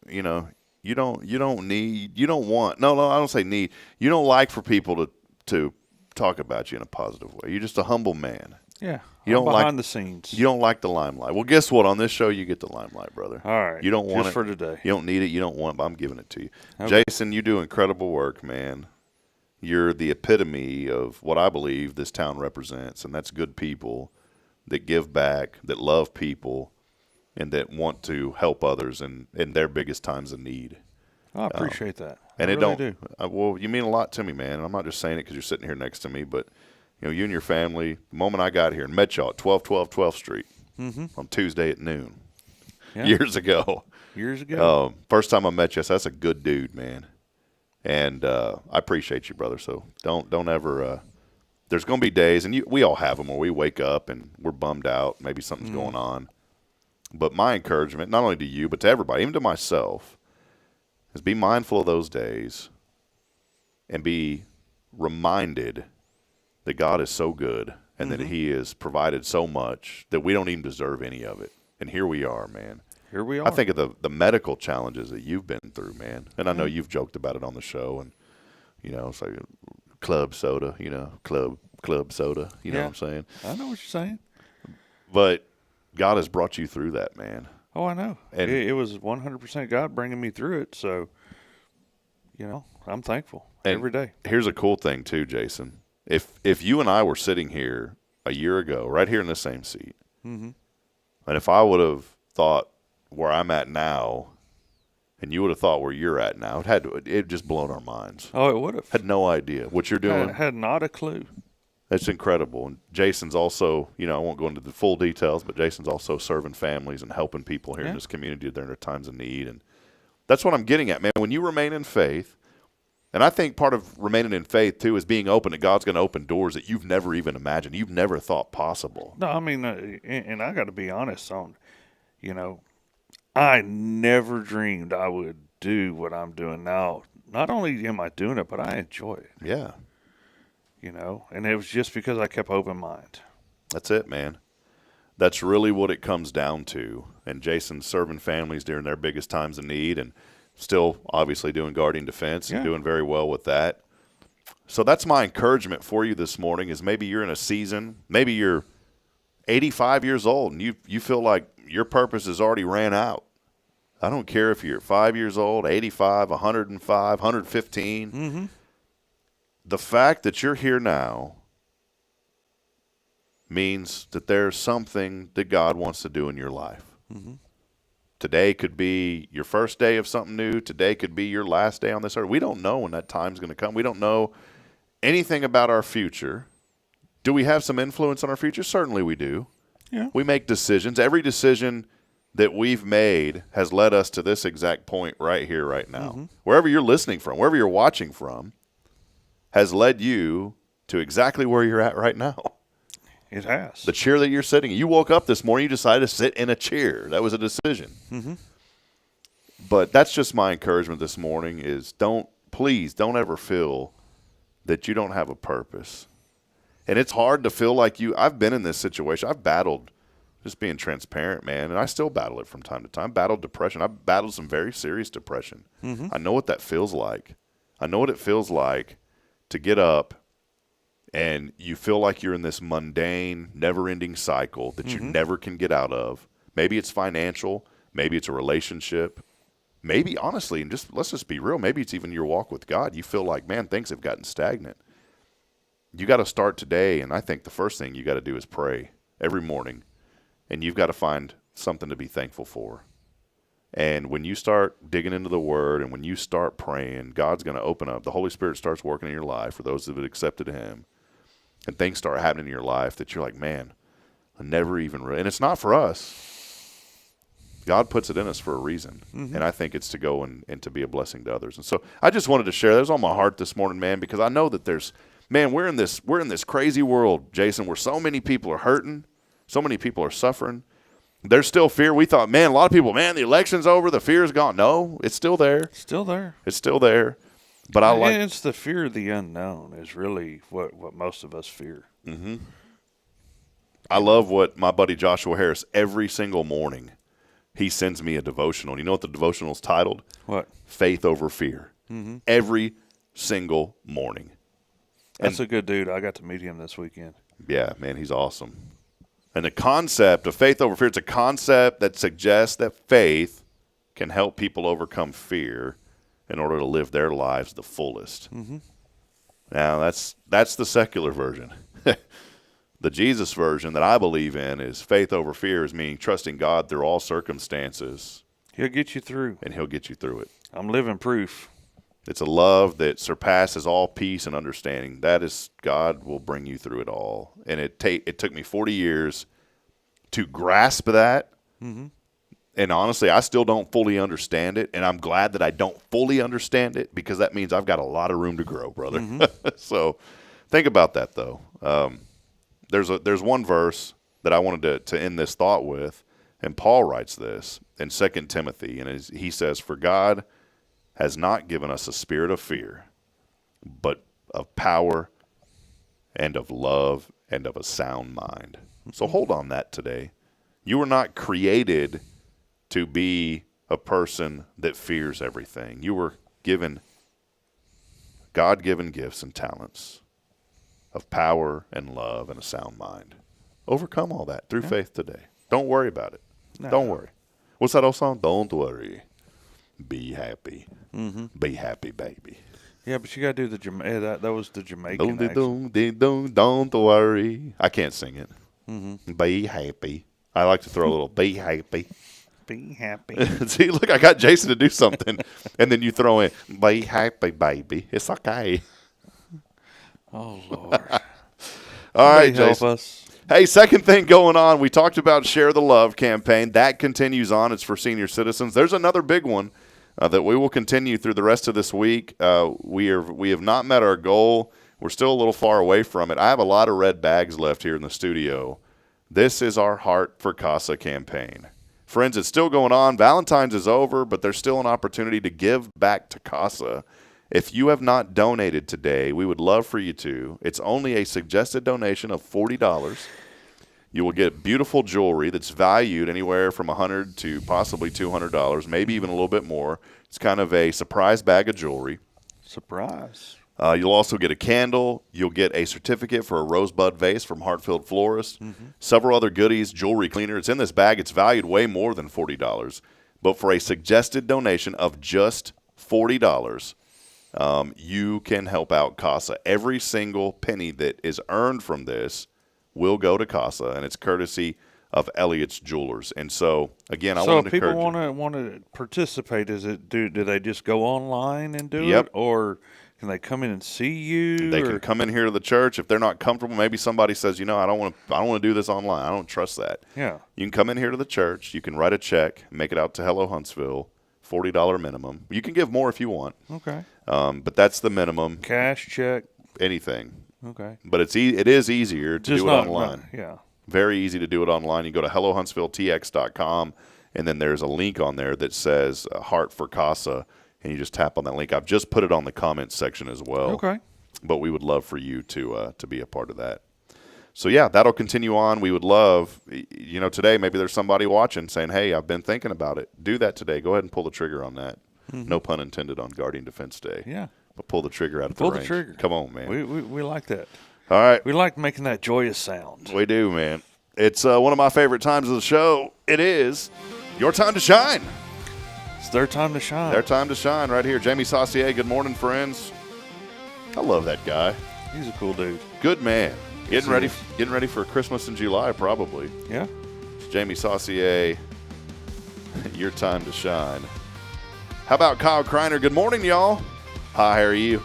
you know, you don't want, no, I don't say need. You don't like for people to talk about you in a positive way. You're just a humble man. Yeah. You don't behind like the scenes. You don't like the limelight. Well, guess what? On this show, you get the limelight, brother. All right. You don't want just it for today. You don't need it. You don't want it, but I'm giving it to you. Okay. Jason, you do incredible work, man. You're the epitome of what I believe this town represents, and that's good people that give back, that love people, and that want to help others in their biggest times of need. I appreciate that. And I it really don't. do. Well, you mean a lot to me, man. And I'm not just saying it because you're sitting here next to me, but you know, you and your family. The moment I got here and met y'all at 1212 12th Street on Tuesday at noon, years ago. Years ago. First time I met you, so that's a good dude, man. And I appreciate you, brother. So don't ever. There's going to be days, and we all have them, where we wake up and we're bummed out. Maybe something's going on. But my encouragement, not only to you, but to everybody, even to myself, is be mindful of those days and be reminded that God is so good and that He has provided so much that we don't even deserve any of it. And here we are, man. Here we are. I think of the medical challenges that you've been through, man. And I know you've joked about it on the show, and you know, it's like club soda, you know, club soda, you know what I'm saying? I know what you're saying. But God has brought you through that, man. Oh, I know. And it was 100% God bringing me through it. So, you know, I'm thankful every day. Here's a cool thing too, Jason. If you and I were sitting here a year ago, right here in the same seat, and if I would have thought where I'm at now, and you would have thought where you're at now, it just blown our minds. Oh, it would have. Had no idea what you're doing. Had not a clue. It's incredible. And Jason's also, you know, I won't go into the full details, but Jason's also serving families and helping people here in this community during their times of need. And that's what I'm getting at, man. When you remain in faith, and I think part of remaining in faith, too, is being open that God's going to open doors that you've never even imagined, you've never thought possible. No, I mean, and I got to be honest on, you know, I never dreamed I would do what I'm doing now. Not only am I doing it, but I enjoy it. Yeah. You know, and it was just because I kept open mind. That's it, man. That's really what it comes down to. And Jason's serving families during their biggest times of need and still obviously doing Guardian Defense and doing very well with that. So that's my encouragement for you this morning is maybe you're in a season, maybe you're 85 years old and you feel like your purpose has already ran out. I don't care if you're 5 years old, 85, 105, 115. The fact that you're here now means that there's something that God wants to do in your life. Today could be your first day of something new. Today could be your last day on this earth. We don't know when that time's going to come. We don't know anything about our future. Do we have some influence on our future? Certainly we do. Yeah. We make decisions. Every decision that we've made has led us to this exact point right here, right now. Wherever you're listening from, wherever you're watching from, has led you to exactly where you're at right now. It has. The chair that you're sitting in. You woke up this morning, you decided to sit in a chair. That was a decision. But that's just my encouragement this morning is please don't ever feel that you don't have a purpose. And it's hard to feel like I've been in this situation. I've battled, just being transparent, man, and I still battle it from time to time. Battled depression. I've battled some very serious depression. I know what that feels like. I know what it feels like to get up and you feel like you're in this mundane, never-ending cycle that you never can get out of Maybe it's financial. Maybe it's a relationship. Maybe, honestly, and let's just be real, maybe it's even your walk with God. You feel like, man, things have gotten stagnant. You got to start today, and I think the first thing you got to do is pray every morning, and you've got to find something to be thankful for. And when you start digging into the Word and when you start praying, God's going to open up. The Holy Spirit starts working in your life for those that have accepted Him, and things start happening in your life that you're like, man, I never even and it's not for us. God puts it in us for a reason, and I think it's to go and to be a blessing to others. And so I just wanted to share that. It was on my heart this morning, man, because I know that we're in this crazy world, Jason, where so many people are hurting, so many people are suffering. There's still fear. We thought, man, a lot of people, man, the election's over, the fear's gone. No, it's still there. Still there. It's still there. But it's the fear of the unknown is really what most of us fear. Mm-hmm. I love what my buddy Joshua Harris, every single morning, he sends me a devotional. You know what the devotional is titled? What? Faith Over Fear. Mm-hmm. Every single morning. That's a good dude. I got to meet him this weekend. Yeah, man, he's awesome. And the concept of faith over fear, it's a concept that suggests that faith can help people overcome fear in order to live their lives the fullest. Mm-hmm. Now, that's the secular version. The Jesus version that I believe in is faith over fear, is meaning trusting God through all circumstances. He'll get you through. And He'll get you through it. I'm living proof. It's a love that surpasses all peace and understanding. That is, God will bring you through it all. And it took me 40 years to grasp that. Mm-hmm. And honestly, I still don't fully understand it. And I'm glad that I don't fully understand it, because that means I've got a lot of room to grow, brother. Mm-hmm. So think about that, though. There's one verse that I wanted to end this thought with, and Paul writes this in 2 Timothy, and he says, "For God has not given us a spirit of fear, but of power and of love and of a sound mind." So hold on that today. You were not created to be a person that fears everything. You were given God-given gifts and talents of power and love and a sound mind. Overcome all that through faith today. Don't worry about it. No. Don't worry. What's that old song? Don't worry. Be happy. Mm-hmm. Be happy, baby. Yeah, but you got to do that was the Jamaican accent. Don't worry. I can't sing it. Mm-hmm. Be happy. I like to throw a little be happy. Be happy. See, look, I got Jason to do something, and then you throw in, be happy, baby. It's okay. Oh, Lord. All right, help Jason. us. Hey, second thing going on, we talked about Share the Love campaign. That continues on. It's for senior citizens. There's another big one that we will continue through the rest of this week. We have not met our goal. We're still a little far away from it. I have a lot of red bags left here in the studio. This is our Heart for Casa campaign. Friends, it's still going on. Valentine's is over, but there's still an opportunity to give back to Casa. If you have not donated today, we would love for you to. It's only a suggested donation of $40. You will get beautiful jewelry that's valued anywhere from $100 to possibly $200, maybe even a little bit more. It's kind of a surprise bag of jewelry. Surprise. You'll also get a candle. You'll get a certificate for a rosebud vase from Hartfield Florist. Mm-hmm. Several other goodies, jewelry cleaner. It's in this bag. It's valued way more than $40. But for a suggested donation of just $40, you can help out Casa. Every single penny that is earned from this will go to Casa, and it's courtesy of Elliott's Jewelers. And so, again, I want to encourage you. So if people want to participate, do they just go online and do Yep. it, or can they come in and see you? They can come in here to the church if they're not comfortable. Maybe somebody says, I don't want to do this online. I don't trust that. Yeah. You can come in here to the church. You can write a check, make it out to Hello Huntsville, $40 minimum. You can give more if you want. Okay. But that's the minimum. Cash, check, anything. Okay. But it is easier to do it online. Yeah. Very easy to do it online. You go to HelloHuntsvilleTX.com, and then there's a link on there that says Heart for Casa, and you just tap on that link. I've just put it on the comments section as well. Okay. But we would love for you to be a part of that. So, yeah, that'll continue on. We would love, today maybe there's somebody watching saying, hey, I've been thinking about it. Do that today. Go ahead and pull the trigger on that. Mm-hmm. No pun intended on Guardian Defense Day. Yeah. But pull the trigger out of the range. Pull the trigger. Come on, man. We like that. All right. We like making that joyous sound. We do, man. It's one of my favorite times of the show. It is your time to shine. It's their time to shine. Their time to shine right here. Jamie Saucier, good morning, friends. I love that guy. He's a cool dude. Good man. Getting ready for Christmas in July, probably. Yeah. It's Jamie Saucier, your time to shine. How about Kyle Kreiner? Good morning, y'all. Hi, how are you?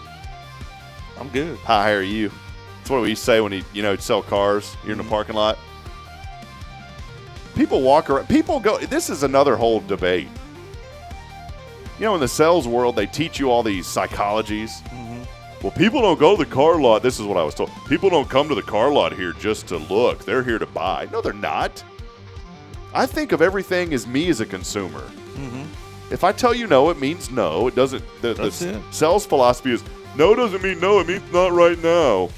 I'm good. Hi, how are you? That's what we say when you sell cars. You're in the parking lot. People walk around. People go. This is another whole debate. In the sales world, they teach you all these psychologies. Well, people don't go to the car lot. This is what I was told. People don't come to the car lot here just to look. They're here to buy. No, they're not. I think of everything as me as a consumer. If I tell you no, it means no. It doesn't. The sales philosophy is no doesn't mean no. It means not right now.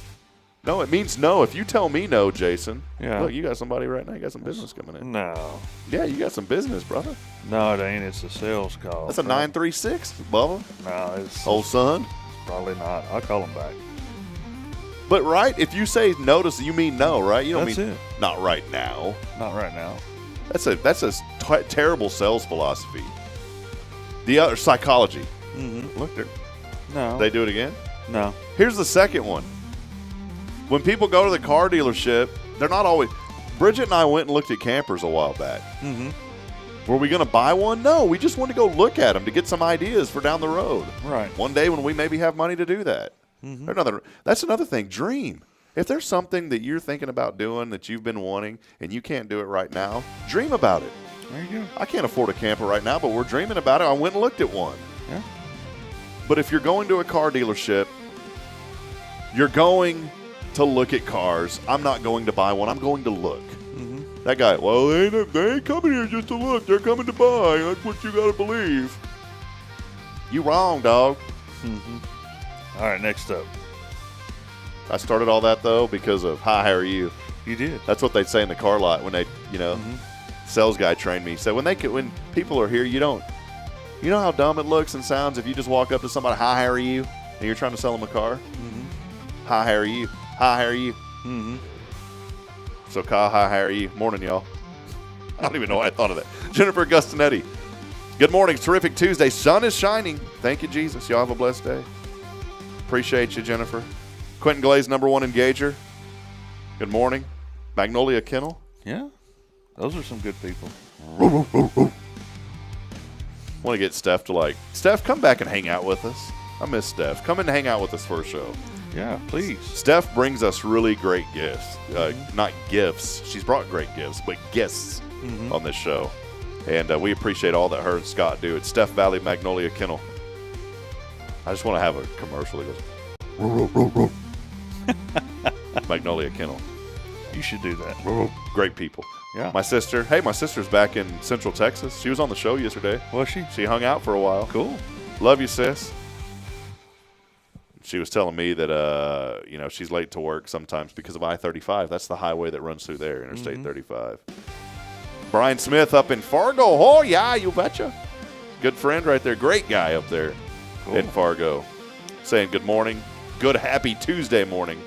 No, it means no. If you tell me no, Jason, look, you got somebody right now. You got some business coming in. No. Yeah, you got some business, brother. No, it ain't. It's a sales call. That's a 936, Bubba. No, it's old son. Probably not. I'll call him back. But right, if you say no, you mean no, right? You don't That's mean it. Not right now. Not right now. That's a terrible sales philosophy. The other psychology. Look there. No. They do it again? No. Here's the second one. When people go to the car dealership, they're not always. Bridget and I went and looked at campers a while back. Were we going to buy one? No, we just wanted to go look at them to get some ideas for down the road. Right. One day when we maybe have money to do that. That's another thing. Dream. If there's something that you're thinking about doing that you've been wanting and you can't do it right now, dream about it. There you go. I can't afford a camper right now, but we're dreaming about it. I went and looked at one. Yeah. But if you're going to a car dealership, you're going to look at cars. I'm not going to buy one. I'm going to look. That guy, well, they ain't coming here just to look. They're coming to buy. That's what you got to believe. You wrong, dog. All right, next up. I started all that, though, because of, hi, how are you? You did. That's what they'd say in the car lot when they, sales guy trained me. He said, when people are here, you know how dumb it looks and sounds if you just walk up to somebody, hi, how are you? And you're trying to sell them a car? Hi, how are you? Hi, how are you? So, Kyle, hi, how are you? Morning, y'all. I don't even know why I thought of that. Jennifer Gustanetti. Good morning. It's terrific Tuesday. Sun is shining. Thank you, Jesus. Y'all have a blessed day. Appreciate you, Jennifer. Quentin Glaze, #1 engager. Good morning. Magnolia Kennel. Yeah. Those are some good people. Want to get Steph to Steph, come back and hang out with us. I miss Steph. Come and hang out with us for a show. Yeah, please. Steph brings us really great gifts. Not gifts. She's brought great gifts, but guests on this show. And we appreciate all that her and Scott do. It's Steph Valley Magnolia Kennel. I just want to have a commercial that goes, row, row, row, row. Magnolia Kennel. You should do that. Great people. Yeah. My sister's back in Central Texas. She was on the show yesterday. Was she? She hung out for a while. Cool. Love you, sis. She was telling me that, she's late to work sometimes because of I-35. That's the highway that runs through there, Interstate 35. Brian Smith up in Fargo. Oh, yeah, you betcha. Good friend right there. Great guy up there in Fargo. Saying good morning. Good, happy Tuesday morning.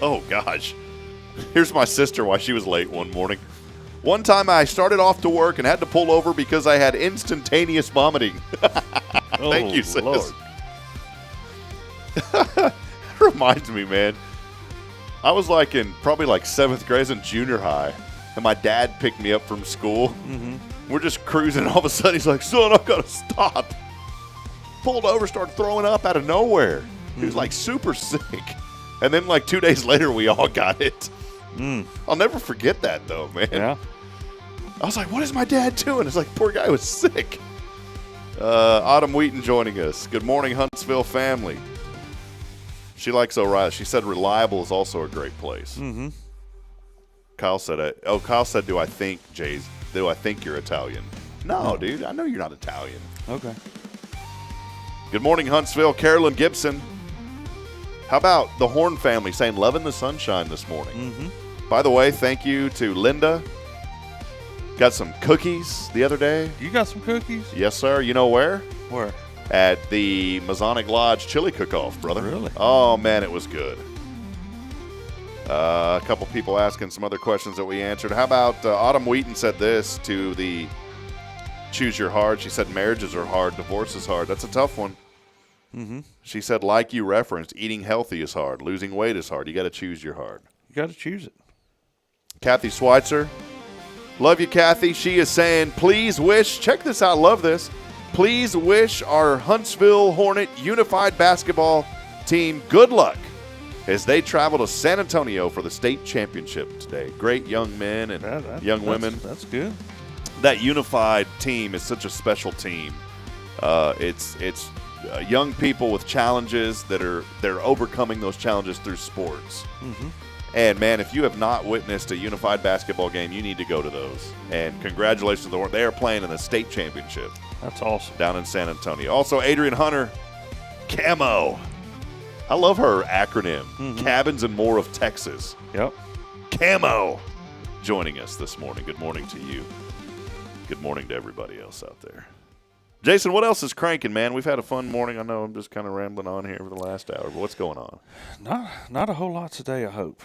Oh, gosh. Here's my sister why she was late one morning. One time I started off to work and had to pull over because I had instantaneous vomiting. Thank you, sis. Lord. Reminds me, man. I was probably 7th grade, I was in junior high, and my dad picked me up from school. We're just cruising, and all of a sudden he's like, son, I've got to stop. Pulled over, started throwing up out of nowhere. He was super sick. And then 2 days later, we all got it. I'll never forget that, though, man. Yeah. I was like, what is my dad doing? It's like, poor guy was sick. Autumn Wheaton joining us. Good morning, Huntsville family. She likes O'Reilly. She said reliable is also a great place. Kyle said, do I think you're Italian? No, dude. I know you're not Italian. Okay. Good morning, Huntsville. Carolyn Gibson. How about the Horn family saying loving the sunshine this morning? By the way, thank you to Linda. Got some cookies the other day. You got some cookies? Yes, sir. You know where? Where? At the Masonic Lodge Chili Cook-Off, brother. Really? Oh, man, it was good. A couple people asking some other questions that we answered. How about Autumn Wheaton said this to the Choose Your Hard. She said marriages are hard, divorce is hard. That's a tough one. Mm-hmm. She said, like you referenced, eating healthy is hard. Losing weight is hard. You got to choose your hard. You got to choose it. Kathy Schweitzer. Love you, Kathy. She is saying, please wish, check this out, love this. Please wish our Huntsville Hornet Unified Basketball team good luck as they travel to San Antonio for the state championship today. Great young men and young women. That's good. That unified team is such a special team. It's young people with challenges they're overcoming those challenges through sports. Mm-hmm. And, man, if you have not witnessed a unified basketball game, you need to go to those. And congratulations to the Hornets. They are playing in the state championship. That's awesome. Down in San Antonio. Also, Adrian Hunter, CAMO. I love her acronym. Mm-hmm. Cabins and More of Texas. Yep. CAMO joining us this morning. Good morning to you. Good morning to everybody else out there. Jason, what else is cranking, man? We've had a fun morning. I know I'm just kind of rambling on here for the last hour, but what's going on? Not a whole lot today, I hope.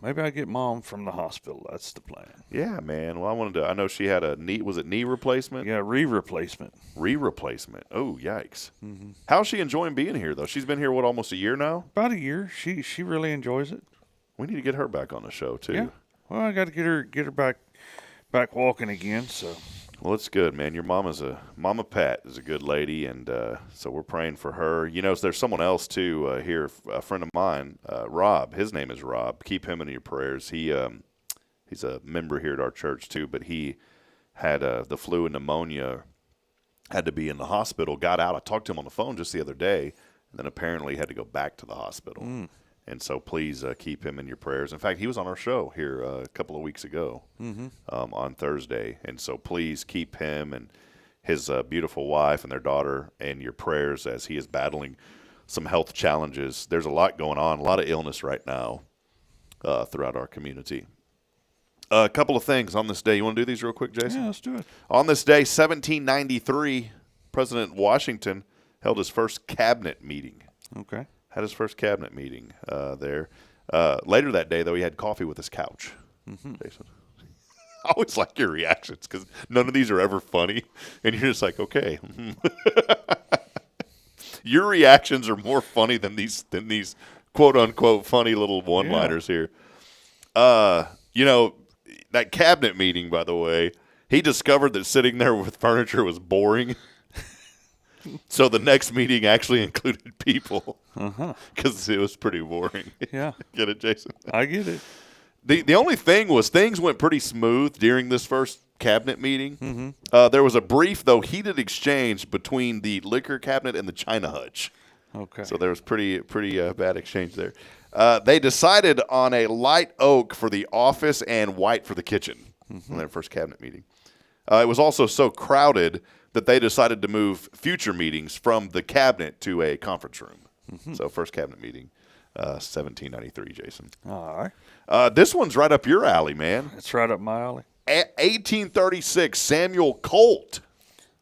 Maybe I get Mom from the hospital. That's the plan. Yeah, man. Well, I know she had a knee replacement? Yeah, replacement. Replacement. Oh, yikes. Mm-hmm. How's she enjoying being here, though? She's been here, almost a year now? About a year. She really enjoys it. We need to get her back on the show, too. Yeah. Well, I got to get her back walking again, so. Well, it's good, man. Your Mama Pat is a good lady, and so we're praying for her. You know, there's someone else, too, here, a friend of mine, Rob. His name is Rob. Keep him in your prayers. He's a member here at our church, too, but he had the flu and pneumonia, had to be in the hospital, got out. I talked to him on the phone just the other day, and then apparently had to go back to the hospital. Mm. And so please keep him in your prayers. In fact, he was on our show here a couple of weeks ago on Thursday. And so please keep him and his beautiful wife and their daughter in your prayers as he is battling some health challenges. There's a lot going on, a lot of illness right now throughout our community. A couple of things on this day. You want to do these real quick, Jason? Yeah, let's do it. On this day, 1793, President Washington held his first cabinet meeting. Okay. Had his first cabinet meeting there. Later that day, though, he had coffee with his couch. Mm-hmm. Jason. I always like your reactions because none of these are ever funny. And you're just like, okay. Your reactions are more funny than these quote-unquote funny little one-liners here. You know, that cabinet meeting, by the way, he discovered that sitting there with furniture was boring. So the next meeting actually included people because it was pretty boring. Yeah. Get it, Jason? I get it. The only thing was things went pretty smooth during this first cabinet meeting. Mm-hmm. There was a brief, though, heated exchange between the liquor cabinet and the China hutch. Okay. So there was pretty bad exchange there. They decided on a light oak for the office and white for the kitchen in their first cabinet meeting. It was also so crowded that they decided to move future meetings from the cabinet to a conference room. So first cabinet meeting, 1793, Jason. All right. This one's right up your alley, man. It's right up my alley. 1836, Samuel Colt.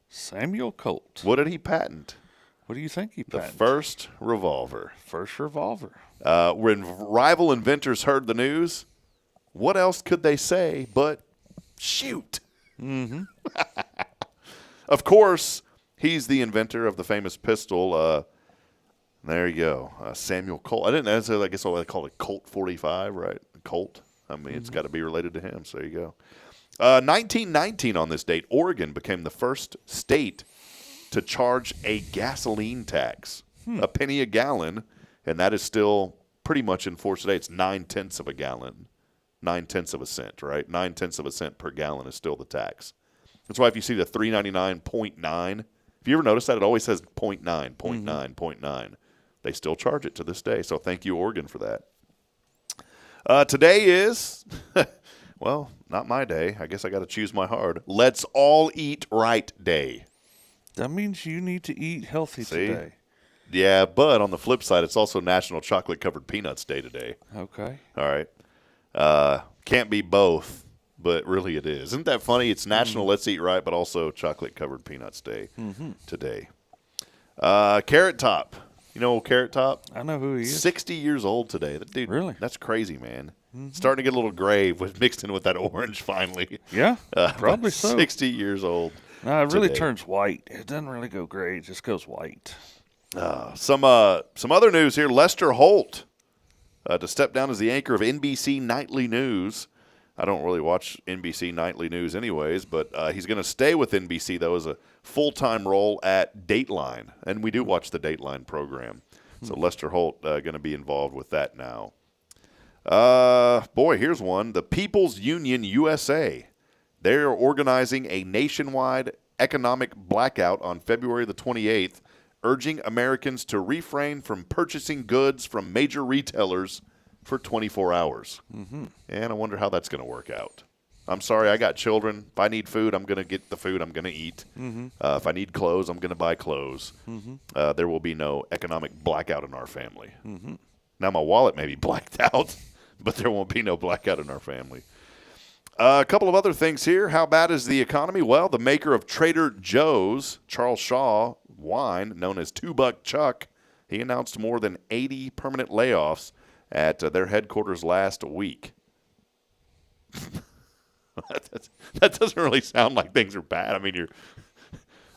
Samuel Colt. What did he patent? What do you think he patented? The first revolver. First revolver. When rival inventors heard the news, what else could they say but shoot? Mm-hmm. Of course, he's the inventor of the famous pistol. There you go, Samuel Colt. I didn't necessarily, I guess they call it Colt 45, right? Colt. I mean, it's got to be related to him, so there you go. 1919 on this date, Oregon became the first state to charge a gasoline tax, a penny a gallon, and that is still pretty much in force today. It's 9/10 of a gallon, 9/10 of a cent, right? 9/10 of a cent per gallon is still the tax. That's why if you see the 399.9, if you ever notice that, it always says 0.9, 0.9, 0.9. They still charge it to this day, so thank you, Oregon, for that. Today is, well, not my day. I guess I got to choose my hard. Let's all eat right day. That means you need to eat healthy today. Yeah, but on the flip side, it's also National Chocolate Covered Peanuts Day today. Okay. All right. Can't be both, but really it is. Isn't that funny? It's National Let's Eat Right, but also Chocolate Covered Peanuts Day today. Carrot Top. You know old Carrot Top? I know who he is. 60 years old today. That dude, Really? That's crazy, man. Starting to get a little gray with mixed in with that orange finally. Yeah, probably so. 60 years old. No, it really today. turns white. It doesn't really go gray. It just goes white. Some other news here. Lester Holt to step down as the anchor of NBC Nightly News. I don't really watch NBC Nightly News anyways, but he's going to stay with NBC, though, as a full-time role at Dateline. And we do watch the Dateline program. So Lester Holt going to be involved with that now. Boy, here's one. The People's Union USA. They're organizing a nationwide economic blackout on February the 28th, urging Americans to refrain from purchasing goods from major retailers for 24 hours. Mm-hmm. And I wonder how that's going to work out. I'm sorry, I got children. If I need food, I'm going to get the food I'm going to eat. Mm-hmm. If I need clothes, I'm going to buy clothes. Mm-hmm. There will be no economic blackout in our family. Mm-hmm. Now, my wallet may be blacked out, but there won't be no blackout in our family. A couple of other things here. How bad is the economy? Well, the maker of Trader Joe's, Charles Shaw wine, known as $2 Chuck, he announced more than 80 permanent layoffs at their headquarters last week. That doesn't really sound like things are bad. I mean,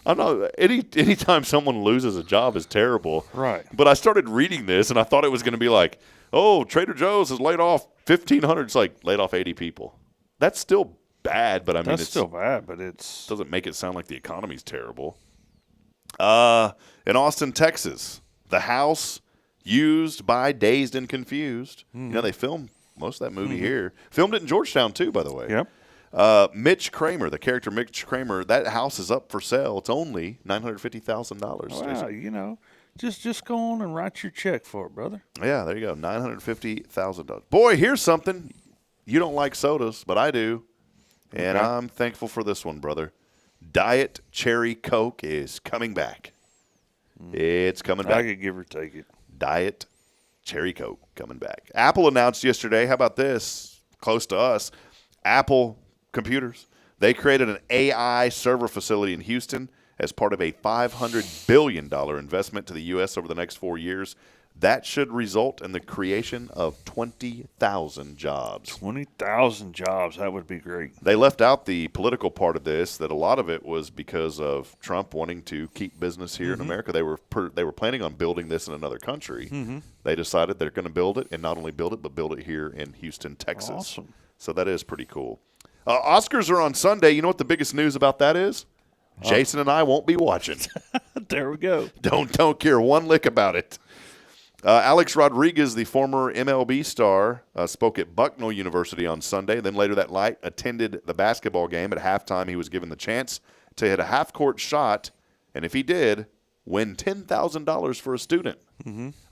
I don't know. Anytime someone loses a job is terrible. Right. But I started reading this, and I thought it was going to be like, oh, Trader Joe's has laid off 1,500. It's like laid off 80 people. That's still bad, but I mean, it's still bad, but it doesn't make it sound like the economy's terrible. In Austin, Texas, the house used by Dazed and Confused. You know, they filmed most of that movie here. Filmed it in Georgetown, too, by the way. Yep. Mitch Kramer, the character Mitch Kramer, that house is up for sale. It's only $950,000. Wow, you know, just go on and write your check for it, brother. Yeah, there you go, $950,000. Boy, here's something. You don't like sodas, but I do, and I'm thankful for this one, brother. Diet Cherry Coke is coming back. It's coming back. I could give or take it. Diet Cherry Coke coming back. Apple announced yesterday, how about this, close to us, Apple computers. They created an AI server facility in Houston as part of a $500 billion investment to the U.S. over the next 4 years. That should result in the creation of 20,000 jobs. 20,000 jobs. That would be great. They left out the political part of this, that a lot of it was because of Trump wanting to keep business here in America. They were planning on building this in another country. They decided they're going to build it, and not only build it, but build it here in Houston, Texas. Awesome. So that is pretty cool. Oscars are on Sunday. You know what the biggest news about that is? Jason and I won't be watching. There we go. Don't care one lick about it. Alex Rodriguez, the former MLB star, spoke at Bucknell University on Sunday. Then later that night, attended the basketball game. At halftime, he was given the chance to hit a half-court shot, and if he did, win $10,000 for a student.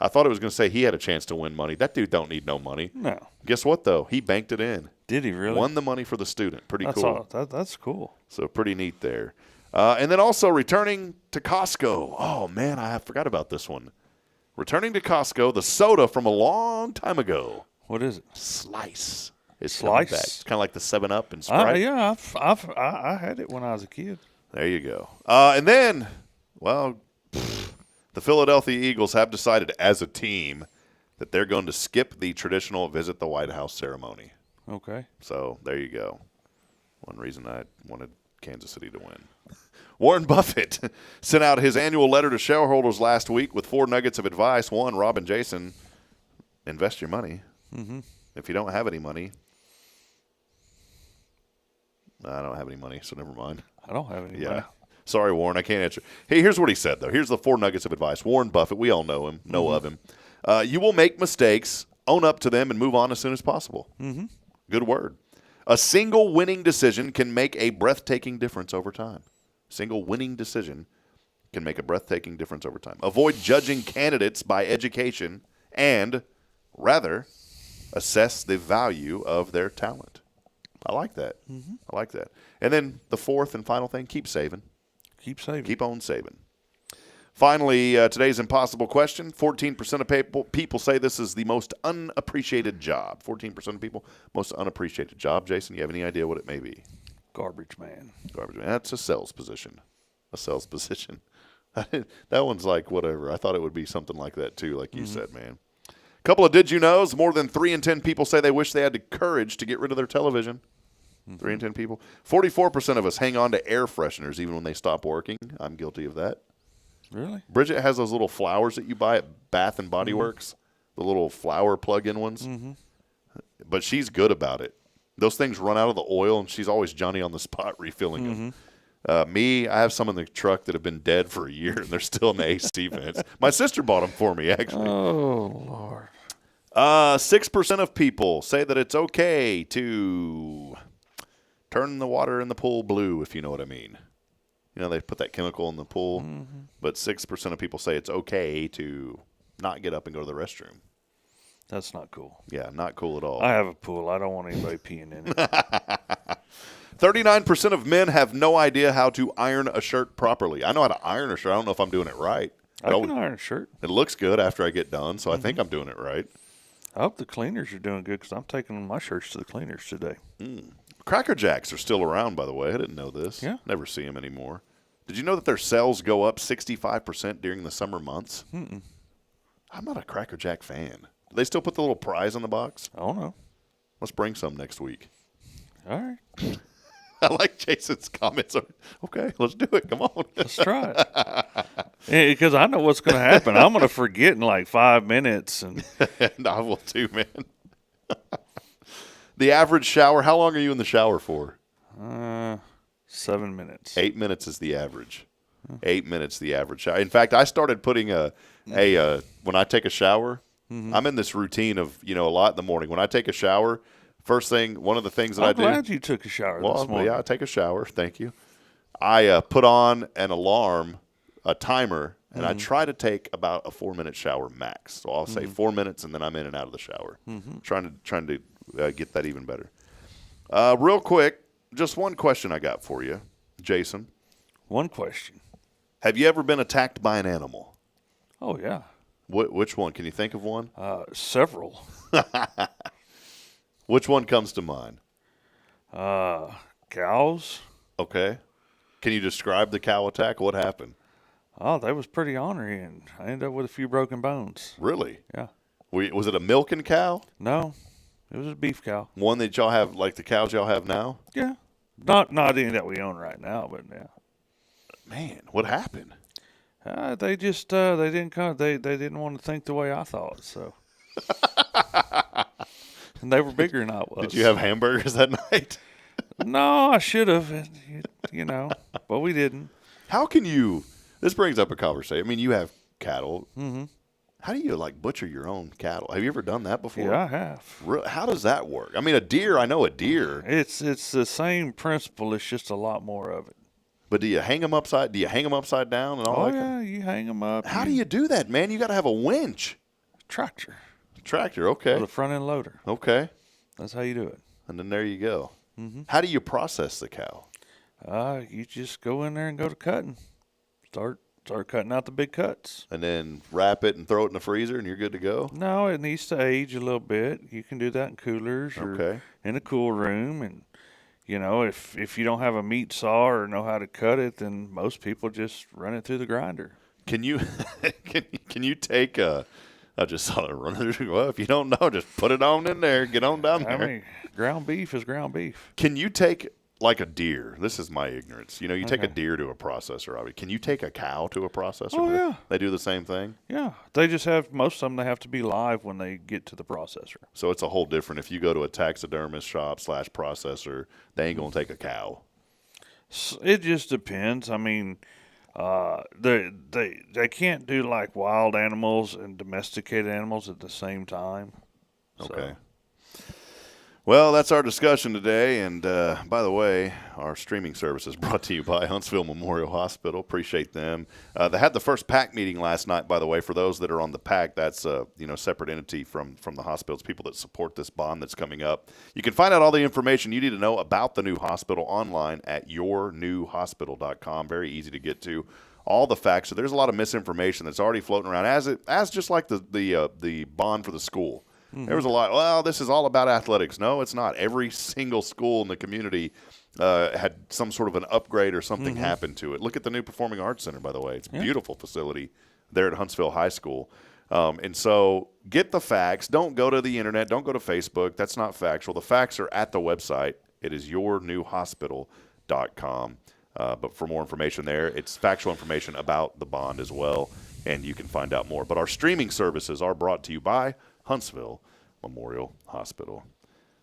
I thought it was going to say he had a chance to win money. That dude don't need no money. No. Guess what, though? He banked it in. Did he really? Won the money for the student. Pretty cool. That's cool. So pretty neat there. And then also returning to Costco. Oh, man, I forgot about this one. Returning to Costco, the soda from a long time ago. What is it? Slice. It's Slice? back. It's kind of like the 7-Up and Sprite. Yeah, I had it when I was a kid. There you go. And then, well, the Philadelphia Eagles have decided as a team that they're going to skip the traditional visit the White House ceremony. Okay. So there you go. One reason I wanted Kansas City to win. Warren Buffett sent out his annual letter to shareholders last week with 4 nuggets of advice. One, Rob and Jason, invest your money. If you don't have any money, I don't have any money, so never mind. I don't have any money. Sorry, Warren, I can't answer. Hey, here's what he said, though. Here's the 4 nuggets of advice. Warren Buffett, we all know him, know of him. You will make mistakes, own up to them, and move on as soon as possible. Good word. A single winning decision can make a breathtaking difference over time. Single winning decision can make a breathtaking difference over time. Avoid judging candidates by education and, rather, assess the value of their talent. I like that. I like that. And then the 4th and final thing, keep saving. Keep saving. Keep on saving. Finally, today's impossible question. 14% of people say this is the most unappreciated job. 14% of people, most unappreciated job. Jason, you have any idea what it may be? Garbage man. Garbage man. That's a sales position. A sales position. That one's like whatever. I thought it would be something like that too, like you said, man. Couple of did you knows. More than 3 in 10 people say they wish they had the courage to get rid of their television. 3 in 10 people. 44% of us hang on to air fresheners even when they stop working. I'm guilty of that. Really? Bridget has those little flowers that you buy at Bath and Body Works, the little flower plug-in ones. But she's good about it. Those things run out of the oil, and she's always Johnny on the spot refilling them. Me, I have some in the truck that have been dead for a year, and they're still in the AC vents. My sister bought them for me, actually. Oh, Lord. 6% of people say that it's okay to turn the water in the pool blue, if you know what I mean. You know, they put that chemical in the pool, but 6% of people say it's okay to not get up and go to the restroom. That's not cool. Yeah, not cool at all. I have a pool. I don't want anybody peeing in it. 39% of men have no idea how to iron a shirt properly. I know how to iron a shirt. I don't know if I'm doing it right. I can iron a shirt. It looks good after I get done, so I think I'm doing it right. I hope the cleaners are doing good because I'm taking my shirts to the cleaners today. Cracker Jacks are still around, by the way. I didn't know this. Yeah. Never see them anymore. Did you know that their sales go up 65% during the summer months? I'm not a Cracker Jack fan. Do they still put the little prize on the box? I don't know. Let's bring some next week. All right. I like Jason's comments. Okay, let's do it. Come on. Let's try it. Because I know what's going to happen. I'm going to forget in like 5 minutes. And I will too, man. The average shower, how long are you in the shower for? 7 minutes. 8 minutes is the average. 8 minutes the average shower. In fact, I started putting when I take a shower, I'm in this routine of, a lot in the morning. When I take a shower, first thing, one of the things that I do. I'm glad you took a shower this morning. Yeah, I take a shower. Thank you. I put on an alarm, a timer, and I try to take about a 4-minute shower max. So I'll say 4 minutes, and then I'm in and out of the shower. Trying to get that even better. Real quick, just one question I got for you, Jason. One question. Have you ever been attacked by an animal? Oh, yeah. Which one? Can you think of one? Several. Which one comes to mind? Cows. Okay. Can you describe the cow attack? What happened? Oh, they was pretty ornery, and I ended up with a few broken bones. Really? Yeah. Was it a milking cow? No, it was a beef cow. One that y'all have, like the cows y'all have now? Yeah. Not any that we own right now, but yeah. Man, what happened? They just they didn't come. They didn't want to think the way I thought. So. And they were bigger than I was. Did you have hamburgers that night? No, I should have, but we didn't. How can you? This brings up a conversation. I mean, you have cattle. How do you butcher your own cattle? Have you ever done that before? Yeah, I have. How does that work? I mean, a deer. I know a deer. It's the same principle. It's just a lot more of it. But do you hang them upside? Do you hang them upside down and all? Oh that yeah, you hang them up. How do you do that, man? You got to have a winch. Tractor. Okay. With a front end loader. Okay. That's how you do it. And then there you go. How do you process the cow? You just go in there and go to cutting. Start cutting out the big cuts. And then wrap it and throw it in the freezer and you're good to go? No, it needs to age a little bit. You can do that in coolers or in a cool room. And, if you don't have a meat saw or know how to cut it, then most people just run it through the grinder. Can you can you take I just saw it run through. Well, if you don't know, just put it on in there. Get on down there. I mean, ground beef is ground beef. Can you take like a deer? This is my ignorance. You take a deer to a processor. Obviously. Can you take a cow to a processor? Oh, yeah. They do the same thing? Yeah. They just have, most of them, they have to be live when they get to the processor. So it's a whole different, if you go to a taxidermist shop / processor, they ain't going to take a cow. It just depends. I mean, they can't do like wild animals and domesticated animals at the same time. Okay. Well, that's our discussion today. And by the way, our streaming service is brought to you by Huntsville Memorial Hospital. Appreciate them. They had the first PAC meeting last night, by the way. For those that are on the PAC, that's a separate entity from the hospitals, people that support this bond that's coming up. You can find out all the information you need to know about the new hospital online at yournewhospital.com. Very easy to get to. All the facts. So there's a lot of misinformation that's already floating around, as just like the bond for the school. There was a lot, this is all about athletics. No, it's not. Every single school in the community had some sort of an upgrade or something happen to it. Look at the new Performing Arts Center, by the way. It's a beautiful facility there at Huntsville High School. And so get the facts. Don't go to the internet. Don't go to Facebook. That's not factual. The facts are at the website. It is yournewhospital.com. But for more information there, it's factual information about the bond as well, and you can find out more. But our streaming services are brought to you by Huntsville Memorial Hospital.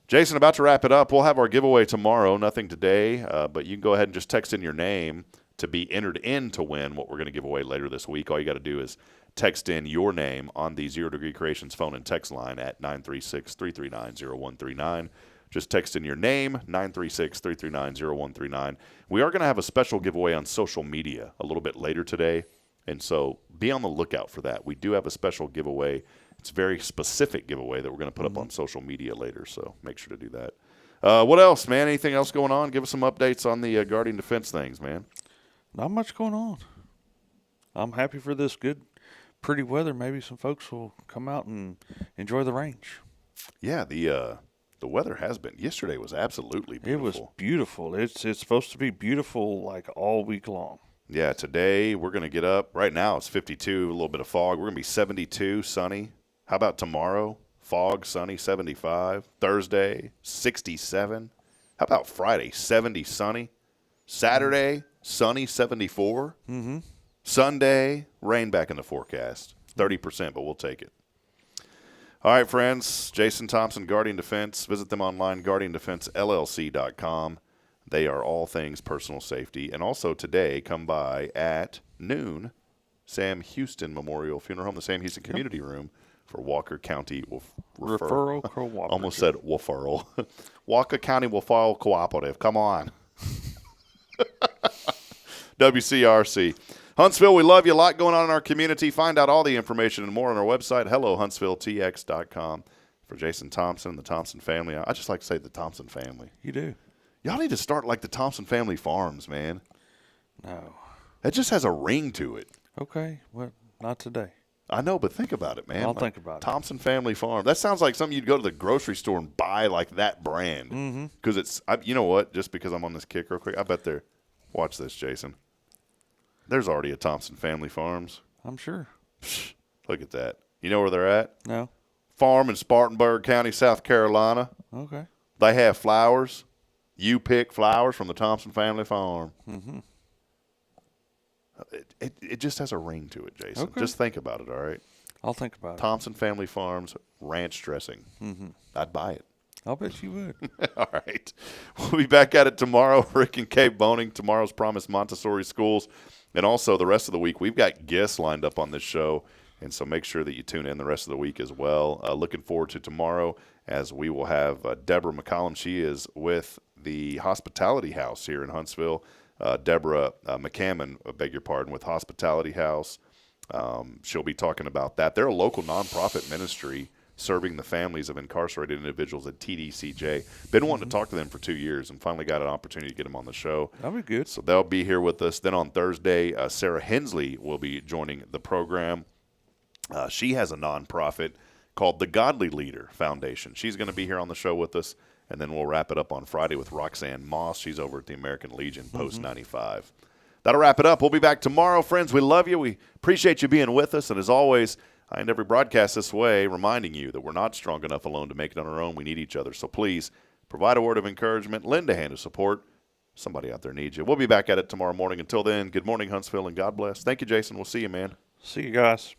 Jason, about to wrap it up. We'll have our giveaway tomorrow. Nothing today, but you can go ahead and just text in your name to be entered in to win what we're going to give away later this week. All you got to do is text in your name on the Zero Degree Creations phone and text line at 936-339-0139. Just text in your name, 936-339-0139. We are going to have a special giveaway on social media a little bit later today, and so be on the lookout for that. We do have a special giveaway. It's a very specific giveaway that we're going to put up on social media later, so make sure to do that. What else, man? Anything else going on? Give us some updates on the Guardian Defense things, man. Not much going on. I'm happy for this good, pretty weather. Maybe some folks will come out and enjoy the range. Yeah, the weather has been. Yesterday was absolutely beautiful. It was beautiful. It's supposed to be beautiful like all week long. Yeah, today we're going to get up. Right now it's 52, a little bit of fog. We're going to be 72, sunny. How about tomorrow? Fog, sunny, 75. Thursday, 67. How about Friday? 70, sunny. Saturday, sunny, 74. Mm-hmm. Sunday, rain back in the forecast. 30%, but we'll take it. All right, friends. Jason Thompson, Guardian Defense. Visit them online, guardiandefensellc.com. They are all things personal safety. And also today, come by at noon, Sam Houston Memorial Funeral Home, the Sam Houston Community Room for Walker County Referral Cooperative. Almost said referral. Walker County Referral Cooperative. Come on. WCRC. Huntsville, we love you. A lot going on in our community. Find out all the information and more on our website, hellohuntsvilletx.com. For Jason Thompson and the Thompson family, I just like to say the Thompson family. You do. Y'all need to start like the Thompson Family Farms, man. No. It just has a ring to it. Okay. Well, not today. I know, but think about it, man. I'll think about it. Thompson Family Farm. That sounds like something you'd go to the grocery store and buy like that brand. Because it's, you know what? Just because I'm on this kick real quick, I bet they're, watch this, Jason. There's already a Thompson Family Farms. I'm sure. Psh, look at that. You know where they're at? No. Farm in Spartanburg County, South Carolina. Okay. They have flowers. You pick flowers from the Thompson Family Farm. Mm-hmm. It just has a ring to it, Jason. Okay. Just think about it, all right? I'll think about it. Thompson Family Farms ranch dressing. Mm-hmm. I'd buy it. I'll bet you would. All right. We'll be back at it tomorrow. Rick and Kay Boning, tomorrow's Promise Montessori Schools. And also the rest of the week, we've got guests lined up on this show. And so make sure that you tune in the rest of the week as well. Looking forward to tomorrow as we will have Deborah McCollum. She is with the Hospitality House here in Huntsville. Deborah McCammon, I beg your pardon, with Hospitality House. She'll be talking about that. They're a local nonprofit ministry serving the families of incarcerated individuals at TDCJ. Been wanting to talk to them for 2 years and finally got an opportunity to get them on the show. That'll be good. So they'll be here with us. Then on Thursday, Sarah Hensley will be joining the program. She has a nonprofit called the Godly Leader Foundation. She's going to be here on the show with us. And then we'll wrap it up on Friday with Roxanne Moss. She's over at the American Legion, Post 95. That'll wrap it up. We'll be back tomorrow, friends. We love you. We appreciate you being with us. And as always, I end every broadcast this way, reminding you that we're not strong enough alone to make it on our own. We need each other. So please provide a word of encouragement, lend a hand of support. Somebody out there needs you. We'll be back at it tomorrow morning. Until then, good morning, Huntsville, and God bless. Thank you, Jason. We'll see you, man. See you guys.